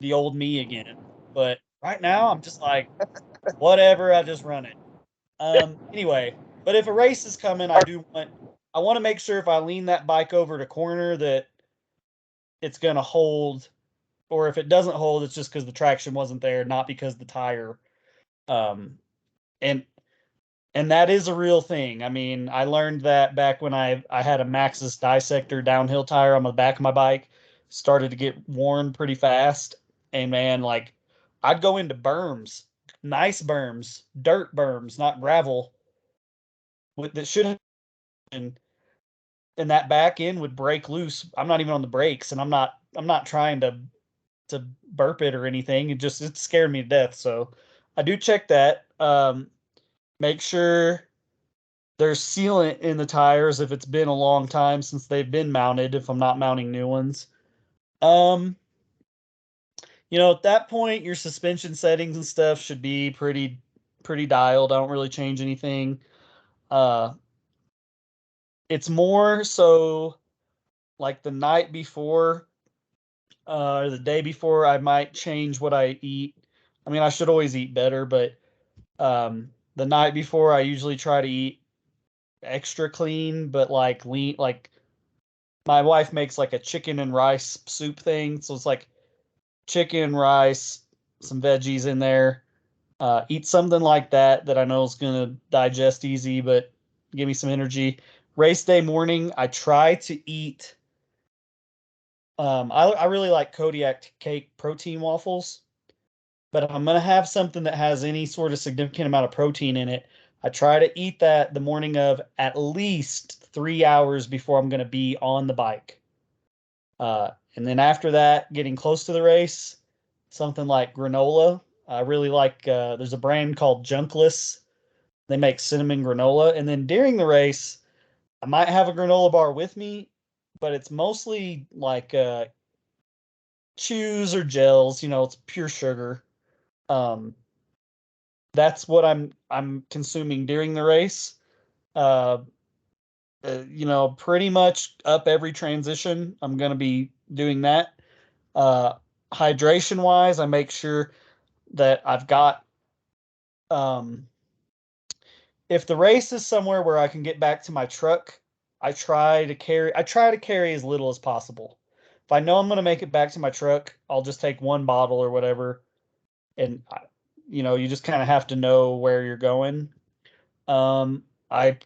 the old me again. But right now, I'm just like, whatever. I just run it. Anyway, but if a race is coming, I want to make sure if I lean that bike over to corner that it's gonna hold, or if it doesn't hold, it's just because the traction wasn't there, not because the tire. Um, and and that is a real thing. I mean, I learned that back when I had a Maxxis Dissector downhill tire on the back of my bike, started to get worn pretty fast, and man, like I'd go into berms, nice berms, dirt berms, not gravel, that should have been, and that back end would break loose. I'm not even on the brakes, and I'm not trying to burp it or anything. It scared me to death. So I do check that. Make sure there's sealant in the tires if it's been a long time since they've been mounted, if I'm not mounting new ones. Um, at that point, your suspension settings and stuff should be pretty dialed. I don't really change anything. Uh, it's more so like the night before, or the day before, I might change what I eat. I mean, I should always eat better, but the night before, I usually try to eat extra clean, but like lean, like my wife makes like a chicken and rice soup thing. So it's like chicken, rice, some veggies in there. Eat something like that I know is gonna digest easy, but give me some energy. Race day morning, I try to eat. I really like Kodiak cake protein waffles, but if I'm gonna have something that has any sort of significant amount of protein in it, I try to eat that the morning of at least 3 hours before I'm gonna be on the bike. And then after that, getting close to the race, something like granola. I really like, there's a brand called Junkless. They make cinnamon granola. And then during the race, I might have a granola bar with me, but it's mostly like chews or gels, it's pure sugar. Um, that's what I'm consuming during the race. Uh, pretty much up every transition, I'm going to be doing that. Uh, Hydration wise, I make sure that I've got, um, if the race is somewhere where I can get back to my truck, I try to carry as little as possible. If I know I'm going to make it back to my truck, I'll just take one bottle or whatever. And you just kind of have to know where you're going. I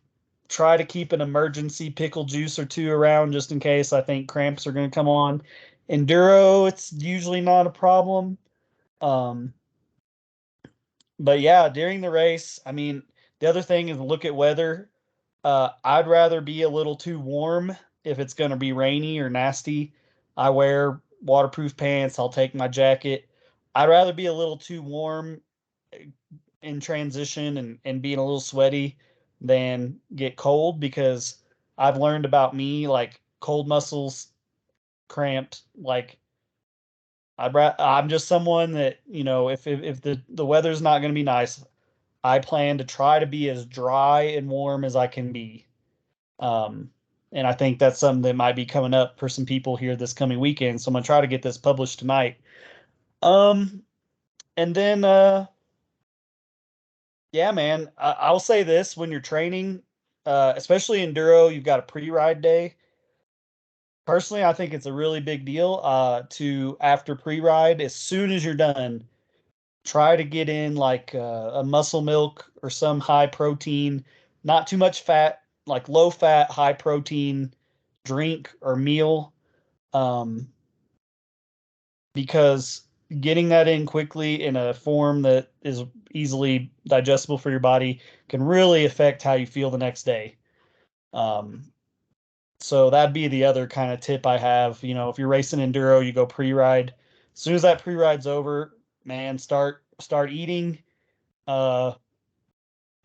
try to keep an emergency pickle juice or two around just in case I think cramps are going to come on. Enduro, it's usually not a problem. Um, but yeah, during the race, I mean, the other thing is look at weather. I'd rather be a little too warm if it's going to be rainy or nasty. I wear waterproof pants. I'll take my jacket. I'd rather be a little too warm in transition and being a little sweaty than get cold because I've learned about me like cold muscles, cramps. Like I'm just someone that if the weather's not going to be nice, I plan to try to be as dry and warm as I can be. Um, and I think that's something that might be coming up for some people here this coming weekend. So I'm gonna try to get this published tonight. Um, and then yeah, man, I'll say this: when you're training, especially enduro, you've got a pre-ride day. Personally, I think it's a really big deal to after pre-ride, as soon as you're done, try to get in like a muscle milk or some high protein, not too much fat, like low fat, high protein drink or meal. Um, because getting that in quickly in a form that is easily digestible for your body can really affect how you feel the next day. So that'd be the other kind of tip I have. You know, if you're racing enduro, you go pre-ride. As soon as that pre-ride's over, man, start eating. Uh,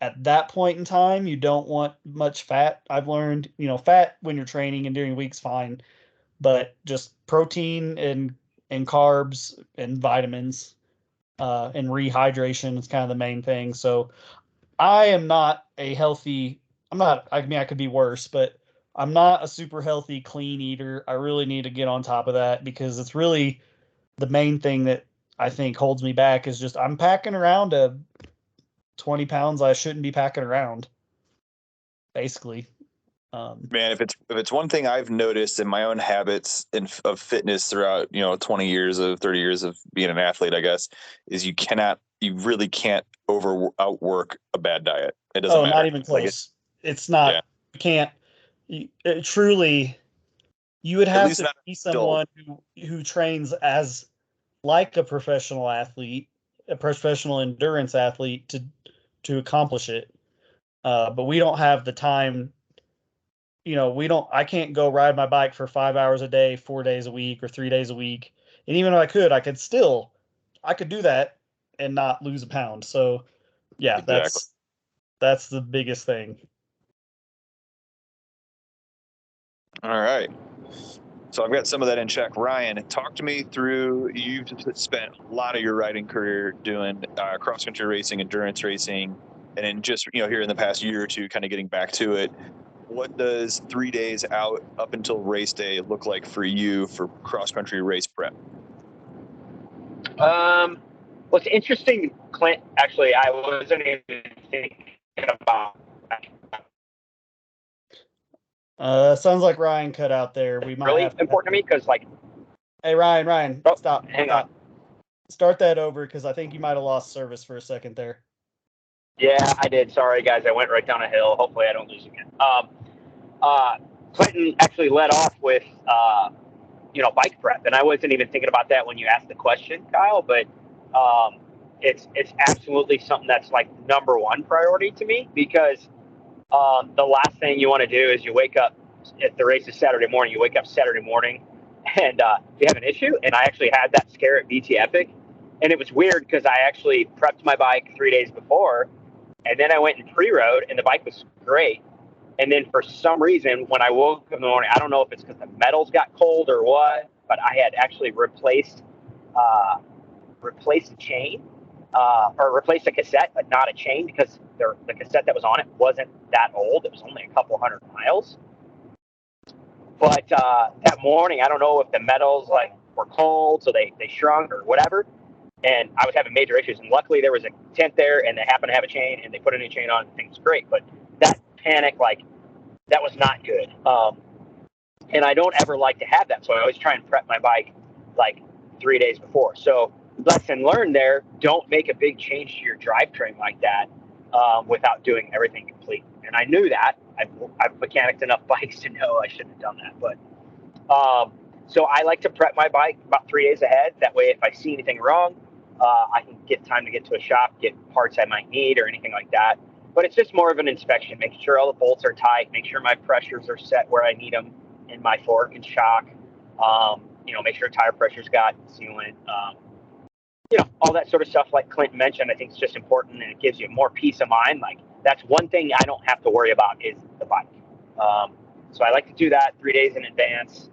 at that point in time, you don't want much fat. I've learned, you know, fat when you're training and during weeks fine, but just protein and carbs and vitamins and rehydration is kind of the main thing. So I am not a healthy. I'm not. I mean, I could be worse, but I'm not a super healthy, clean eater. I really need to get on top of that because it's really the main thing that I think holds me back is just I'm packing around a 20 pounds I shouldn't be packing around, basically. Man, if it's one thing I've noticed in my own habits of fitness throughout 20 years of 30 years of being an athlete, I guess, is you really can't outwork a bad diet. It doesn't matter. Not even close. It's not. Yeah. You can't. Truly, you would At have least to not be someone who trains as like a professional athlete, a professional endurance athlete to accomplish it. But we don't have the time. You know, I can't go ride my bike for 5 hours a day, 4 days a week, or 3 days a week. And even if I could do that and not lose a pound. So yeah, exactly. that's the biggest thing. All right. So I've got some of that in check. Ryan, talk to me through. You've spent a lot of your riding career doing cross country racing, endurance racing, and then just here in the past year or two, kind of getting back to it. What does 3 days out up until race day look like for you for cross country race prep? What's interesting, Clint, actually, I wasn't even thinking about. Sounds like Ryan cut out there. We might really have important to me because, like, hey Ryan, stop. Hang on. Start that over because I think you might have lost service for a second there. Yeah, I did. Sorry, guys. I went right down a hill. Hopefully, I don't lose again. Clinton actually led off with, bike prep, and I wasn't even thinking about that when you asked the question, Kyle. But it's absolutely something that's like number one priority to me because the last thing you want to do is you wake up if the race is Saturday morning. You wake up Saturday morning and you have an issue. And I actually had that scare at BT Epic, and it was weird because I actually prepped my bike 3 days before. And then I went and pre-rode, and the bike was great. And then for some reason, when I woke up in the morning, I don't know if it's because the metals got cold or what, but I had actually replaced the chain or replaced a cassette, but not a chain because the cassette that was on it wasn't that old. It was only a couple 100 miles. But that morning, I don't know if the metals were cold, so they shrunk or whatever. And I was having major issues, and luckily there was a tent there, and they happened to have a chain, and they put a new chain on, and things great. But that panic, that was not good. And I don't ever like to have that, so I always try and prep my bike 3 days before. So lesson learned there: don't make a big change to your drivetrain like that without doing everything complete. And I knew that. I've mechanicked enough bikes to know I shouldn't have done that, but. So I like to prep my bike about 3 days ahead. That way, if I see anything wrong, I can get time to get to a shop, get parts I might need or anything like that. But it's just more of an inspection, making sure all the bolts are tight, make sure my pressures are set where I need them in my fork and shock. Make sure tire pressure's got sealant. All that sort of stuff like Clint mentioned, I think it's just important, and it gives you more peace of mind. That's one thing I don't have to worry about is the bike. So I like to do that 3 days in advance.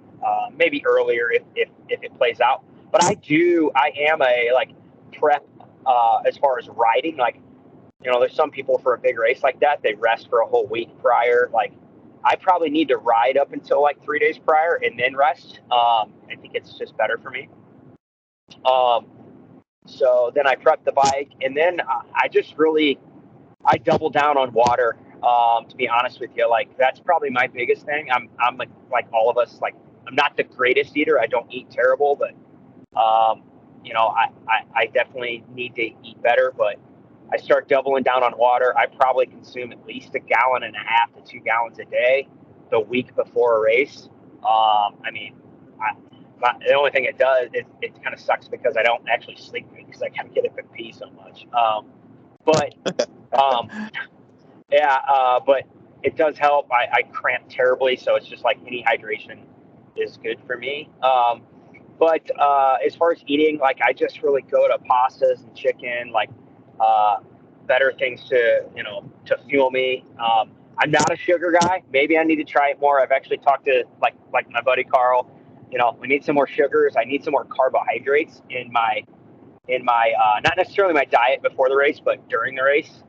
Maybe earlier if it plays out. But I am a prep as far as riding. There's some people for a big race like that, they rest for a whole week prior. I probably need to ride up until 3 days prior and then rest. I think it's just better for me. So then I prep the bike, and then I double down on water. To be honest with you, that's probably my biggest thing. I'm like all of us, I'm not the greatest eater. I don't eat terrible, but I definitely need to eat better. But I start doubling down on water. I probably consume at least 1.5 gallons to 2 gallons a day the week before a race. the only thing it does is it kind of sucks because I don't actually sleep good because I kind of get up and pee so much. But but it does help. I cramp terribly, so it's just like any hydration is good for me. But as far as eating, like I just really go to pastas and chicken, like better things to fuel me. I'm not a sugar guy. Maybe I need to try it more. I've actually talked to like my buddy Carl. We need some more sugars. I need some more carbohydrates in my not necessarily my diet before the race, but during the race.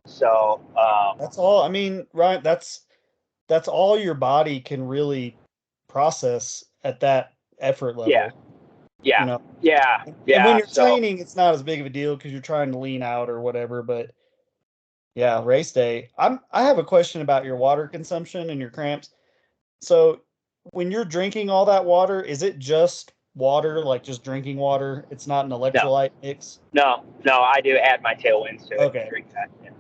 That's all. I mean, Ryan, that's all your body can really process at that effort level. Yeah. And when you're training, it's not as big of a deal because you're trying to lean out or whatever. But yeah, race day. I have a question about your water consumption and your cramps. So when you're drinking all that water, is it just water, like just drinking water? It's not an electrolyte mix? No, I do add my tailwinds to it. Okay. Drink that. Yeah.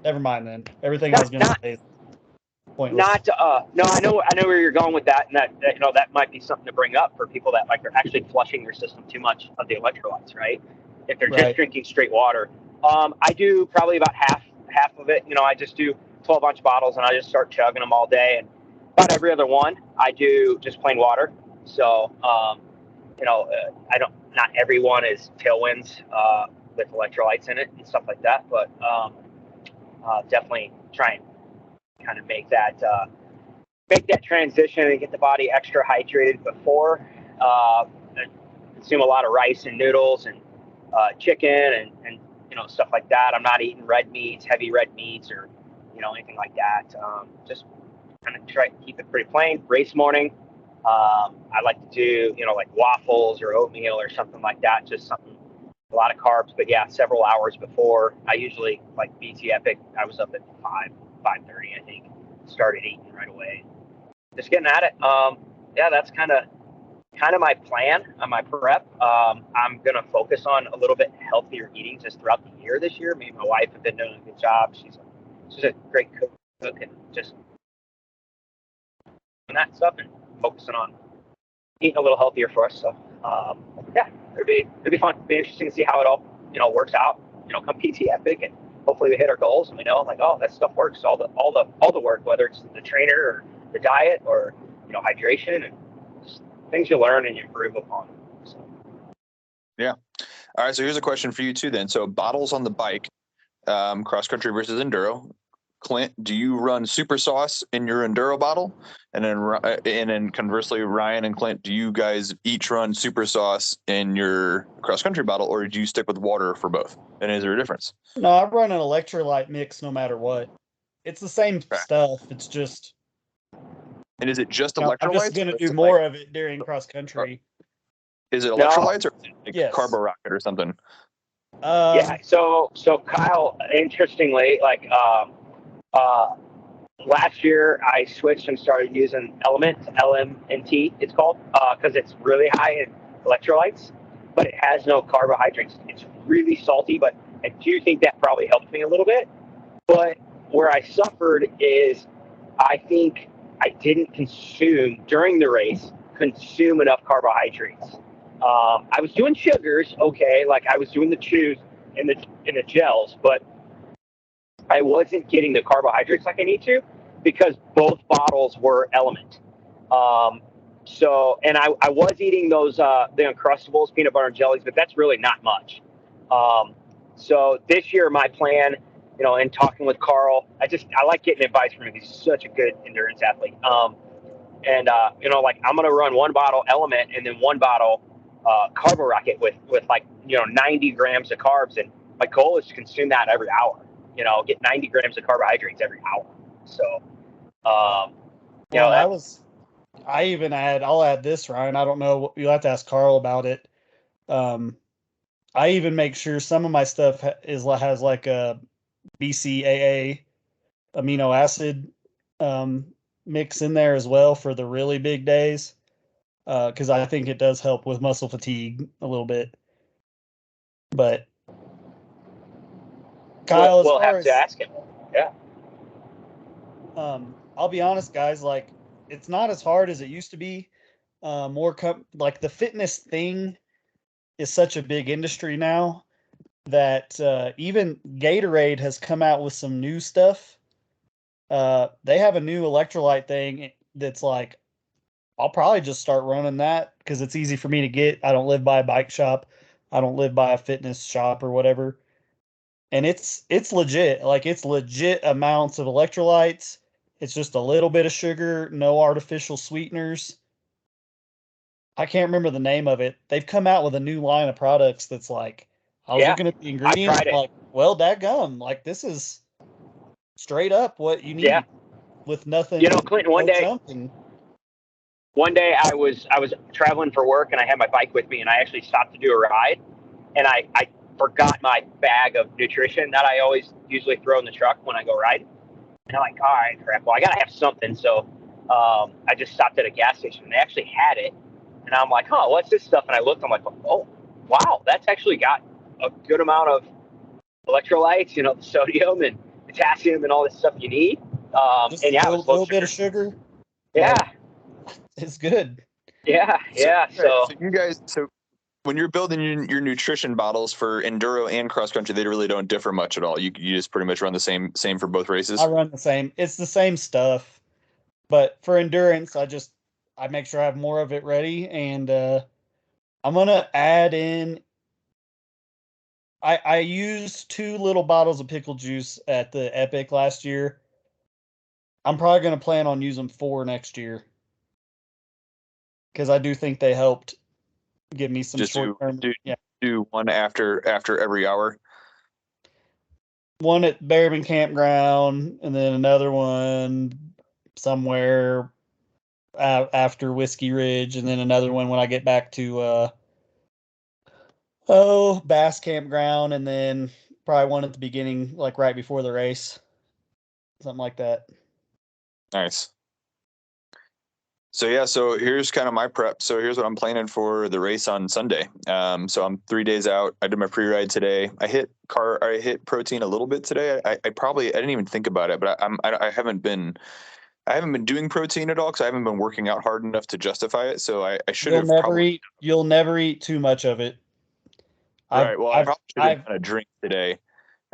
Never mind then. Everything I was going to say is pointless. No, I know where you're going with that, and that might be something to bring up for people that like are actually flushing their system too much of the electrolytes, right? If they're just drinking straight water. I do probably about half of it. I just do 12-ounce bottles and I just start chugging them all day, and about every other one I do just plain water. So I don't. Not everyone is tailwinds with electrolytes in it and stuff like that, but definitely try and kind of make that transition and get the body extra hydrated before. Consume a lot of rice and noodles and chicken and stuff like that. I'm not eating heavy red meats or anything like that. Just kind of try to keep it pretty plain. Race morning, I like to do like waffles or oatmeal or something like that. Just something, a lot of carbs, but yeah, several hours before. I usually like BT Epic. I was up at 5:30, I think. Started eating right away. Just getting at it. That's kind of my plan on my prep. I'm gonna focus on a little bit healthier eating just throughout the year this year. Me and my wife have been doing a good job. She's a great cook and just doing that stuff and focusing on eating a little healthier for us. So it'd be fun. It'd be interesting to see how it all works out. Come PT Epic, and hopefully we hit our goals and we know like, oh, that stuff works. All the work, whether it's the trainer or the diet or hydration and just things you learn and you improve upon. So. Yeah. All right. So here's a question for you too. Then, so bottles on the bike, cross country versus enduro. Klint, do you run super sauce in your enduro bottle? And then conversely, Ryan and Klint, do you guys each run super sauce in your cross country bottle, or do you stick with water for both? And is there a difference? No, I run an electrolyte mix no matter what. It's the same stuff. It's just. And is it just electrolytes? I'm just going to do more of it during cross country. Is it electrolytes or Carbo Rocket or something? So Kyle, interestingly, like last year I switched and started using LMNT, it's called, because it's really high in electrolytes, but it has no carbohydrates. It's really salty, but I do think that probably helped me a little bit. But where I suffered is I think I didn't during the race enough carbohydrates. I was doing sugars, okay, like I was doing the chews and the gels, but I wasn't getting the carbohydrates like I need to because both bottles were Element. And I was eating those the Uncrustables, peanut butter and jellies, but that's really not much. So this year my plan, in talking with Carl, I like getting advice from him. He's such a good endurance athlete. Like I'm gonna run one bottle Element and then one bottle Carbo Rocket with like 90 grams of carbs, and my goal is to consume that every hour. Get 90 grams of carbohydrates every hour. So, I'll add this, Ryan. I don't know. You'll have to ask Carl about it. I even make sure some of my stuff has like a BCAA amino acid mix in there as well for the really big days. Because I think it does help with muscle fatigue a little bit. But Kyle, we'll have to ask him. Yeah. I'll be honest, guys. Like, it's not as hard as it used to be. like the fitness thing is such a big industry now that even Gatorade has come out with some new stuff. They have a new electrolyte thing that's like, I'll probably just start running that because it's easy for me to get. I don't live by a bike shop. I don't live by a fitness shop or whatever. And it's legit. Like it's legit amounts of electrolytes. It's just a little bit of sugar, no artificial sweeteners. I can't remember the name of it. They've come out with a new line of products that's like, I was Yeah, looking at the I ingredients, tried it. like, well, dadgum, like this is straight up what you need Yeah. with nothing, You know, Clinton, no jumping. one day I was traveling for work and I had my bike with me and I actually stopped to do a ride and I forgot my bag of nutrition that I always usually throw in the truck when I go ride. And I'm like, all right, crap. Well, I gotta have something. So I just stopped at a gas station and they actually had it. And I'm like, huh, what's this stuff? And I looked, I'm like, oh, wow, that's actually got a good amount of electrolytes, you know, the sodium and potassium and all this stuff you need. Just And a yeah, it was low little bit sugar. of sugar. Yeah, It's good. yeah. So you guys, so when you're building your nutrition bottles for enduro and cross country, they really don't differ much at all. You just pretty much run the same for both races. I run the same. It's the same stuff, but for endurance, I make sure I have more of it ready, and I'm gonna add in. I used 2 little bottles of pickle juice at the Epic last year. I'm probably gonna plan on using 4 next year because I do think they helped give me some Just short term. Yeah, do one after every hour. one at Bearman Campground, and then another one somewhere after Whiskey Ridge, and then another one when I get back to Bass Campground, and then probably one at the beginning, like right before the race, something like that. Nice. So yeah, so here's kind of my prep. So here's what I'm planning for the race on Sunday. So I'm 3 days out. I did my pre-ride today. I hit protein a little bit today. I didn't even think about it, but I haven't been doing protein at all because I haven't been working out hard enough to justify it. So I should have probably. You'll never eat too much of it. Right. Well, I probably should have done a drink today.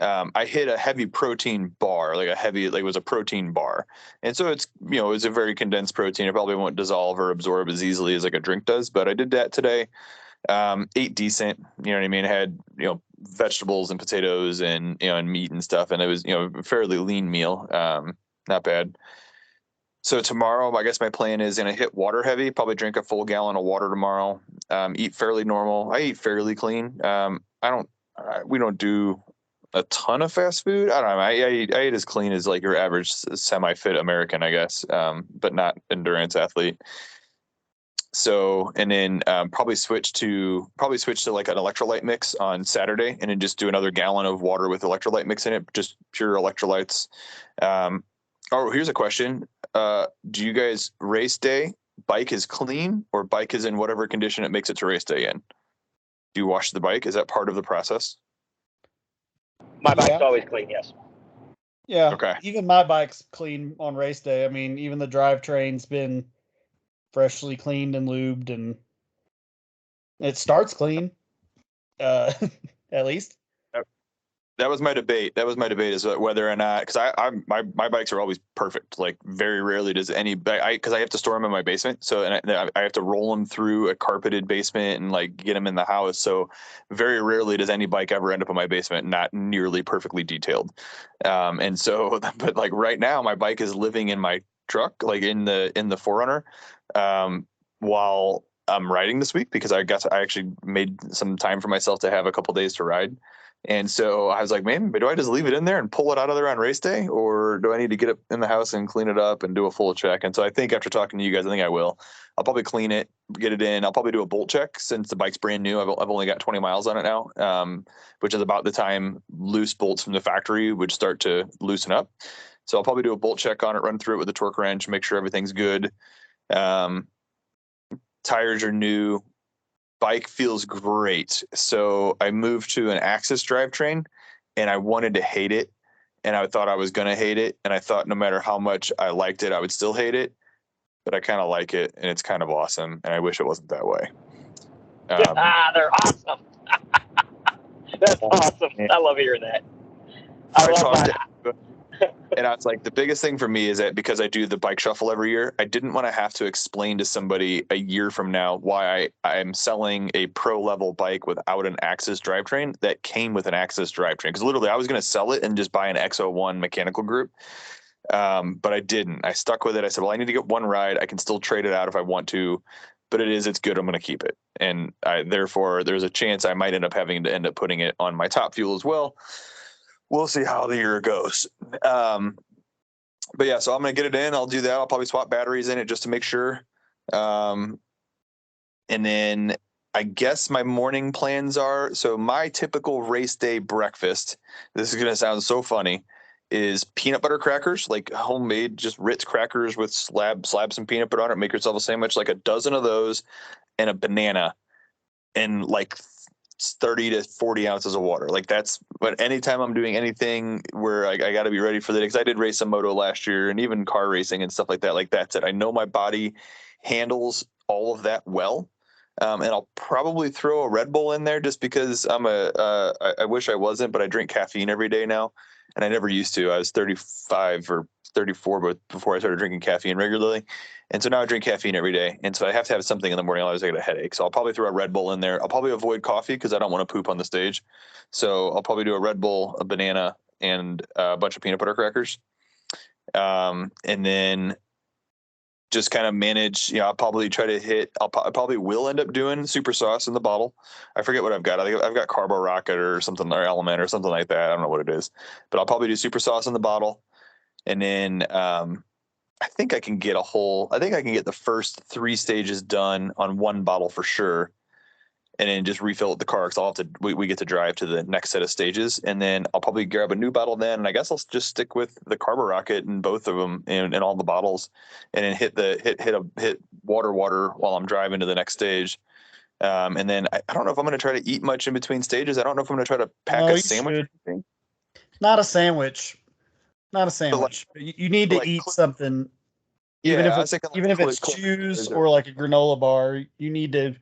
I hit a heavy protein bar, like it was a protein bar. And so it's a very condensed protein. It probably won't dissolve or absorb as easily as like a drink does, but I did that today. Ate decent, you know what I mean? Had, vegetables and potatoes and, and meat and stuff. And it was, a fairly lean meal. Not bad. So tomorrow, I guess my plan is going to hit water heavy, probably drink a full gallon of water tomorrow, eat fairly normal. I eat fairly clean. We don't do a ton of fast food. I don't know. I eat as clean as like your average semi-fit American, I guess, but not endurance athlete. So, and then probably switch to like an electrolyte mix on Saturday, and then just do another gallon of water with electrolyte mix in it, just pure electrolytes. Here's a question: do you guys race day bike is clean, or bike is in whatever condition it makes it to race day in? Do you wash the bike? Is that part of the process? my bike's always clean, yes. Yeah. Okay. Even my bike's clean on race day. I mean, even the drivetrain's been freshly cleaned and lubed, and it starts clean. At least. That was my debate. Is whether or not, because my bikes are always perfect. Like very rarely does because I have to store them in my basement. So and I have to roll them through a carpeted basement and like get them in the house. So very rarely does any bike ever end up in my basement not nearly perfectly detailed. And so, but like right now, my bike is living in my truck, like in the 4Runner, while I'm riding this week because I actually made some time for myself to have a couple days to ride. And so I was like, man, do I just leave it in there and pull it out of there on race day? Or do I need to get it in the house and clean it up and do a full check? And so I think after talking to you guys, I think I will. I'll probably clean it, get it in. I'll probably do a bolt check since the bike's brand new. I've only got 20 miles on it now, which is about the time loose bolts from the factory would start to loosen up. So I'll probably do a bolt check on it, run through it with a torque wrench, make sure everything's good. Tires are new. Bike feels great. So I moved to an Axis drivetrain and I wanted to hate it. And I thought I was going to hate it. And I thought no matter how much I liked it, I would still hate it. but I kind of like it, and it's kind of awesome, and I wish it wasn't that way. They're awesome. That's awesome. I love hearing that. I love that. And I was like, the biggest thing for me is that because I do the bike shuffle every year, I didn't want to have to explain to somebody a year from now why I'm selling a pro level bike without an Axis drivetrain that came with an Axis drivetrain. Because literally I was going to sell it and just buy an X01 mechanical group. But I didn't. I stuck with it. I said, well, I need to get one ride. I can still trade it out if I want to, but it's good. I'm going to keep it. And therefore there's a chance I might end up putting it on my top fuel as well. We'll see how the year goes. But yeah, so I'm going to get it in. I'll do that. I'll probably swap batteries in it just to make sure. And then I guess my morning plans are, so my typical race day breakfast, this is going to sound so funny, is peanut butter crackers, like homemade, just Ritz crackers with slab some peanut butter on it, make yourself a sandwich, like a dozen of those and a banana and like 30 to 40 ounces of water. Like that's, but anytime I'm doing anything where I got to be ready for that, because I did race some moto last year and even car racing and stuff like that. Like that's it. I know my body handles all of that well. And I'll probably throw a Red Bull in there just because I wish I wasn't, but I drink caffeine every day now. And I never used to. I was 35 or 34 but before I started drinking caffeine regularly. And so now I drink caffeine every day. And so I have to have something in the morning, otherwise I get a headache. So I'll probably throw a Red Bull in there. I'll probably avoid coffee because I don't want to poop on the stage. So I'll probably do a Red Bull, a banana, and a bunch of peanut butter crackers. And then just kind of manage, I'll probably try to hit, I probably will end up doing super sauce in the bottle. I forget what I've got. I think I've got Carbo Rocket or something, or Element or something like that. I don't know what it is, but I'll probably do super sauce in the bottle. And then I think I can get the first 3 stages done on one bottle for sure. And then just refill the car because we get to drive to the next set of stages. And then I'll probably grab a new bottle then. And I guess I'll just stick with the Carbo Rocket in both of them and all the bottles, and then hit water while I'm driving to the next stage. And then I don't know if I'm going to try to eat much in between stages. I don't know if I'm going to try to pack a sandwich. Not a sandwich. Not a sandwich. Like, you need to eat something. Even if it's chews or like a granola bar, you need to.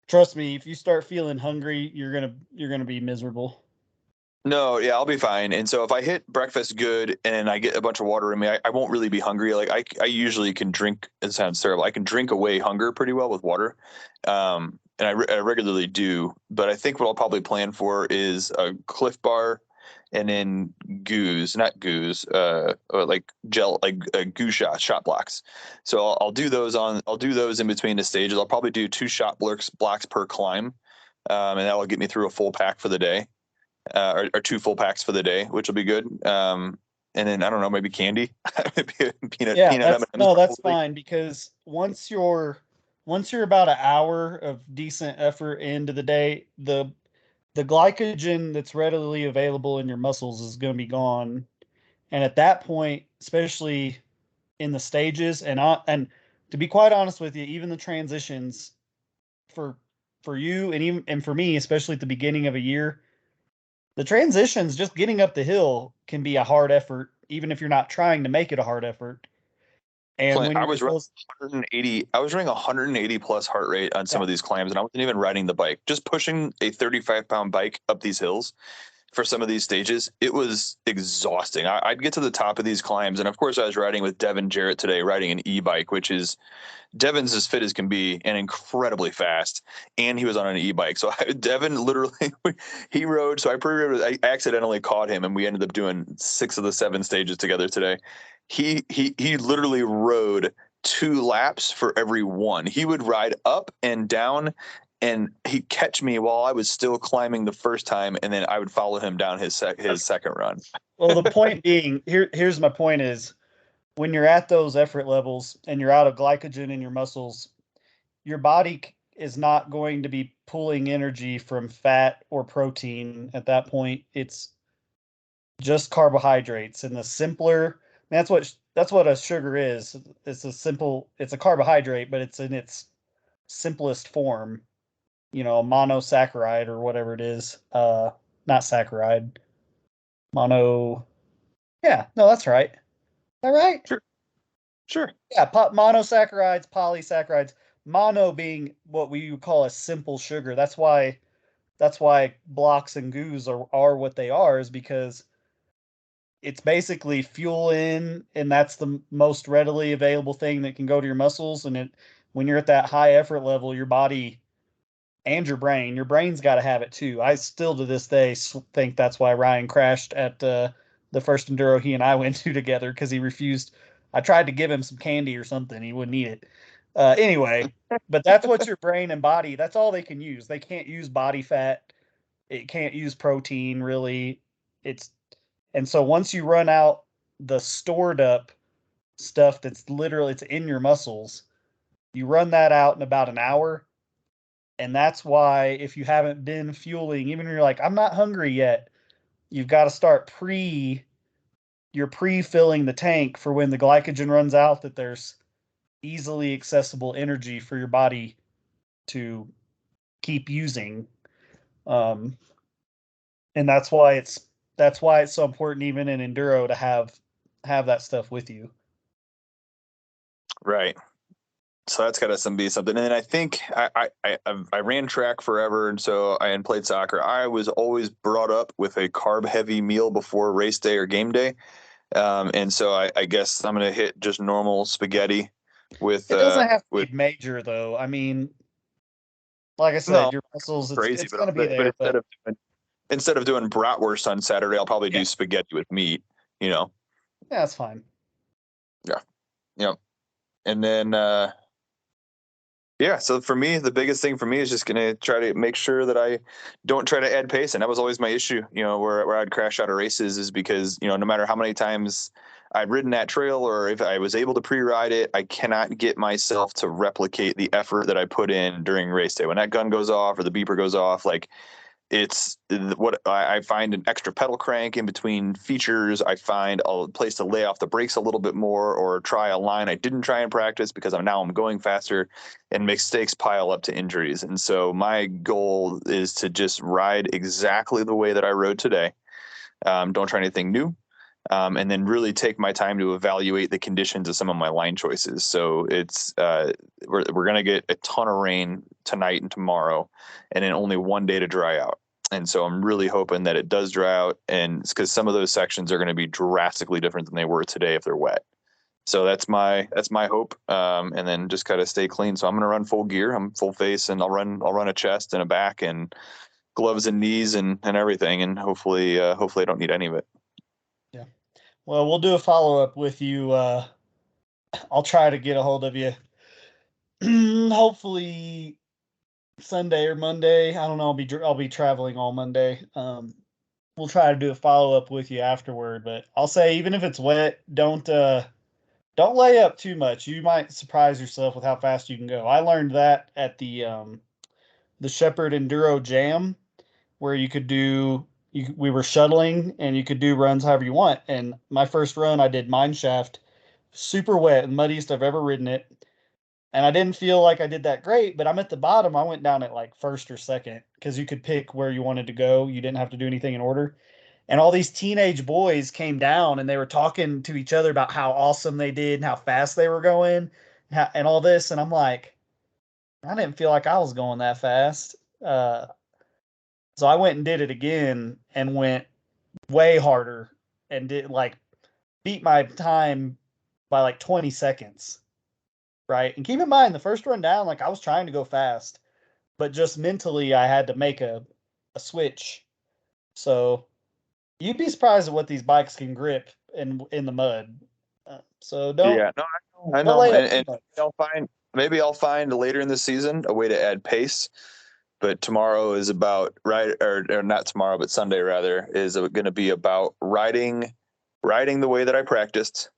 Trust me, if you start feeling hungry, you're gonna be miserable. No, yeah, I'll be fine. And so if I hit breakfast good and I get a bunch of water in me, I won't really be hungry. Like I usually can drink. It sounds terrible. I can drink away hunger pretty well with water, and I regularly do. But I think what I'll probably plan for is a Cliff Bar, and then not goos, like gel, like goo shot blocks. So I'll do those in between the stages. I'll probably do 2 shot blocks per climb, and that will get me through a full pack for the day. Or 2 full packs for the day, which will be good. And then I don't know, maybe candy, peanut. That's fine, because once you're about an hour of decent effort into the day, the glycogen that's readily available in your muscles is going to be gone, and at that point, especially in the stages, and to be quite honest with you, even the transitions for you and for me, especially at the beginning of a year. The transitions, just getting up the hill, can be a hard effort, even if you're not trying to make it a hard effort. And Clint, I was running 180 plus heart rate on some of these climbs, and I wasn't even riding the bike. Just pushing a 35-pound bike up these hills for some of these stages, it was exhausting. I'd get to the top of these climbs, and of course I was riding with Devin Jarrett today, riding an e-bike, which is Devin's as fit as can be and incredibly fast, and he was on an e-bike. So Devin literally, he rode. So I accidentally caught him, and we ended up doing 6 of the 7 stages together today. He literally rode 2 laps for every one. He would ride up and down, and he'd catch me while I was still climbing the first time, and then I would follow him down his second run. Well, the point being, here's my point is, when you're at those effort levels and you're out of glycogen in your muscles, your body is not going to be pulling energy from fat or protein at that point. It's just carbohydrates, and the simpler, that's what a sugar is. It's a carbohydrate, but it's in its simplest form, a monosaccharide or whatever it is. Not saccharide. Mono. Yeah, no, that's right. Is that right? Sure. Sure. Yeah, monosaccharides, polysaccharides. Mono being what we would call a simple sugar. That's why blocks and goos are what they are, is because it's basically fuel in, and that's the most readily available thing that can go to your muscles. And when you're at that high effort level, your body and your brain's got to have it too. I still to this day think that's why Ryan crashed at the first enduro he and I went to together, because he refused. I tried to give him some candy or something, he wouldn't eat it. Anyway, but that's what your brain and body, that's all they can use. They can't use body fat. It can't use protein really. It's And so once you run out the stored up stuff that's literally it's in your muscles, you run that out in about an hour. And that's why if you haven't been fueling, even when you're like, I'm not hungry yet, you've got to start you're pre-filling the tank for when the glycogen runs out, that there's easily accessible energy for your body to keep using. Um, and that's why it's so important even in enduro to have that stuff with you. Right. So that's got to be something. And then I think I ran track forever, and so and played soccer. I was always brought up with a carb heavy meal before race day or game day, and so I guess I'm gonna hit just normal spaghetti with It doesn't have to with be major though. I mean, like I no said, your muscles, crazy, it's going to be but there, but instead of doing bratwurst on Saturday, I'll probably yeah, do spaghetti with meat. You know, yeah, that's fine. yeah, yeah, and then. Yeah, so for me, the biggest thing for me is just gonna try to make sure that I don't try to add pace, and that was always my issue. Where I'd crash out of races is because no matter how many times I'd ridden that trail or if I was able to pre-ride it, I cannot get myself to replicate the effort that I put in during race day. When that gun goes off or the beeper goes off, like it's what I find an extra pedal crank in between features. I find a place to lay off the brakes a little bit more or try a line I didn't try in practice because I'm going faster, and mistakes pile up to injuries. And so my goal is to just ride exactly the way that I rode today. Don't try anything new. And then really take my time to evaluate the conditions of some of my line choices. So it's we're going to get a ton of rain tonight and tomorrow, and then only one day to dry out. And so I'm really hoping that it does dry out, and because some of those sections are going to be drastically different than they were today if they're wet. So that's my hope, and then just kind of stay clean. So I'm going to run full gear. I'm full face, and I'll run a chest and a back and gloves and knees and everything, and hopefully I don't need any of it. Yeah. Well, we'll do a follow up with you. I'll try to get a hold of you. Hopefully Sunday or Monday. I don't know. I'll be traveling all Monday. We'll try to do a follow up with you afterward. But I'll say, even if it's wet, don't lay up too much. You might surprise yourself with how fast you can go. I learned that at the Shepherd Enduro Jam, where we were shuttling and you could do runs however you want. And my first run, I did mine shaft, super wet, the muddiest I've ever ridden it. And I didn't feel like I did that great, but I'm at the bottom. I went down at like first or second because you could pick where you wanted to go. You didn't have to do anything in order. And all these teenage boys came down and they were talking to each other about how awesome they did and how fast they were going, and all this. And I'm like, I didn't feel like I was going that fast. Uh, so I went and did it again and went way harder and did like beat my time by like 20 seconds. Right. And keep in mind, the first run down, like I was trying to go fast, but just mentally I had to make a switch. So you'd be surprised at what these bikes can grip in the mud. So don't Yeah, no, I don't know, lay up too and much. maybe I'll find later in the season a way to add pace. But tomorrow is about or not tomorrow, but Sunday rather is going to be about riding the way that I practiced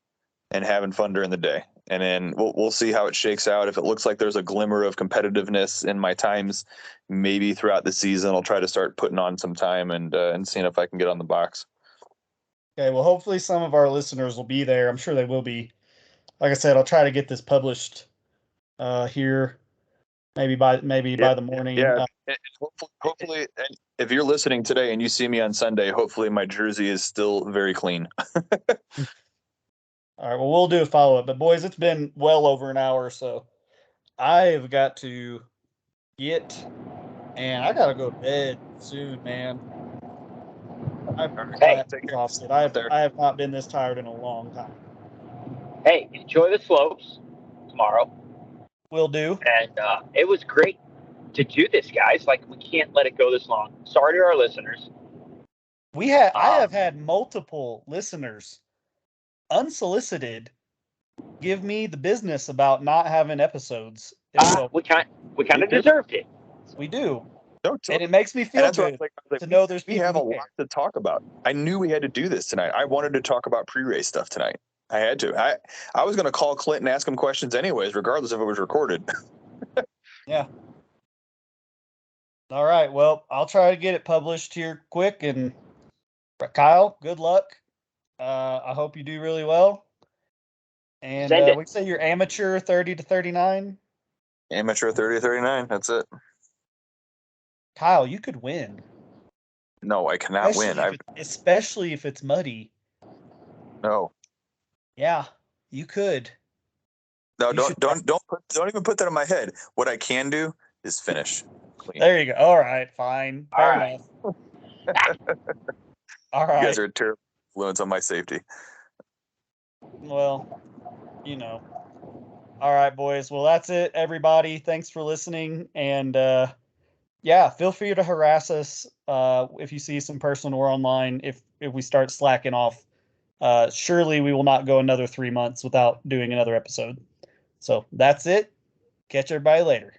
and having fun during the day. And then we'll see how it shakes out. If it looks like there's a glimmer of competitiveness in my times, maybe throughout the season I'll try to start putting on some time and seeing if I can get on the box. Okay, well, hopefully some of our listeners will be there. I'm sure they will be. Like I said, I'll try to get this published here maybe Yeah, by the morning. yeah. And hopefully, and if you're listening today and you see me on Sunday, hopefully my jersey is still very clean. All right. Well, we'll do a follow up. But boys, it's been well over an hour, so I've got to get, and I gotta go to bed soon, man. I'm All right, Hey, take care exhausted. out there. I have not been this tired in a long time. hey, enjoy the slopes tomorrow. Will do. And it was great to do this, guys. Like, we can't let it go this long. Sorry to our listeners. I have had multiple listeners unsolicited give me the business about not having episodes. We kind of deserved it. We do. No, And it makes me and feel that's what I good was like, to know there's we people have a who lot care. to talk about. I knew we had to do this tonight. I wanted to talk about pre-race stuff tonight. I had to. I was going to call Klint and ask him questions anyways, regardless if it was recorded. Yeah. All right. Well, I'll try to get it published here quick. And Kyle, good luck. I hope you do really well. And Send it. we say you're amateur 30 to 39. Amateur 30 39. That's it. Kyle, you could win. No, I cannot win. Especially if it's muddy. No. Yeah, you could. No, You don't even put that in my head. What I can do is finish clean. There you go. All right, fine. Fair enough. All right. You guys are a terrible influence on my safety. Well, you know. All right, boys. Well, that's it, everybody. Thanks for listening. And yeah, feel free to harass us if you see some person or online if we start slacking off. Surely we will not go another 3 months without doing another episode. So that's it. Catch everybody later.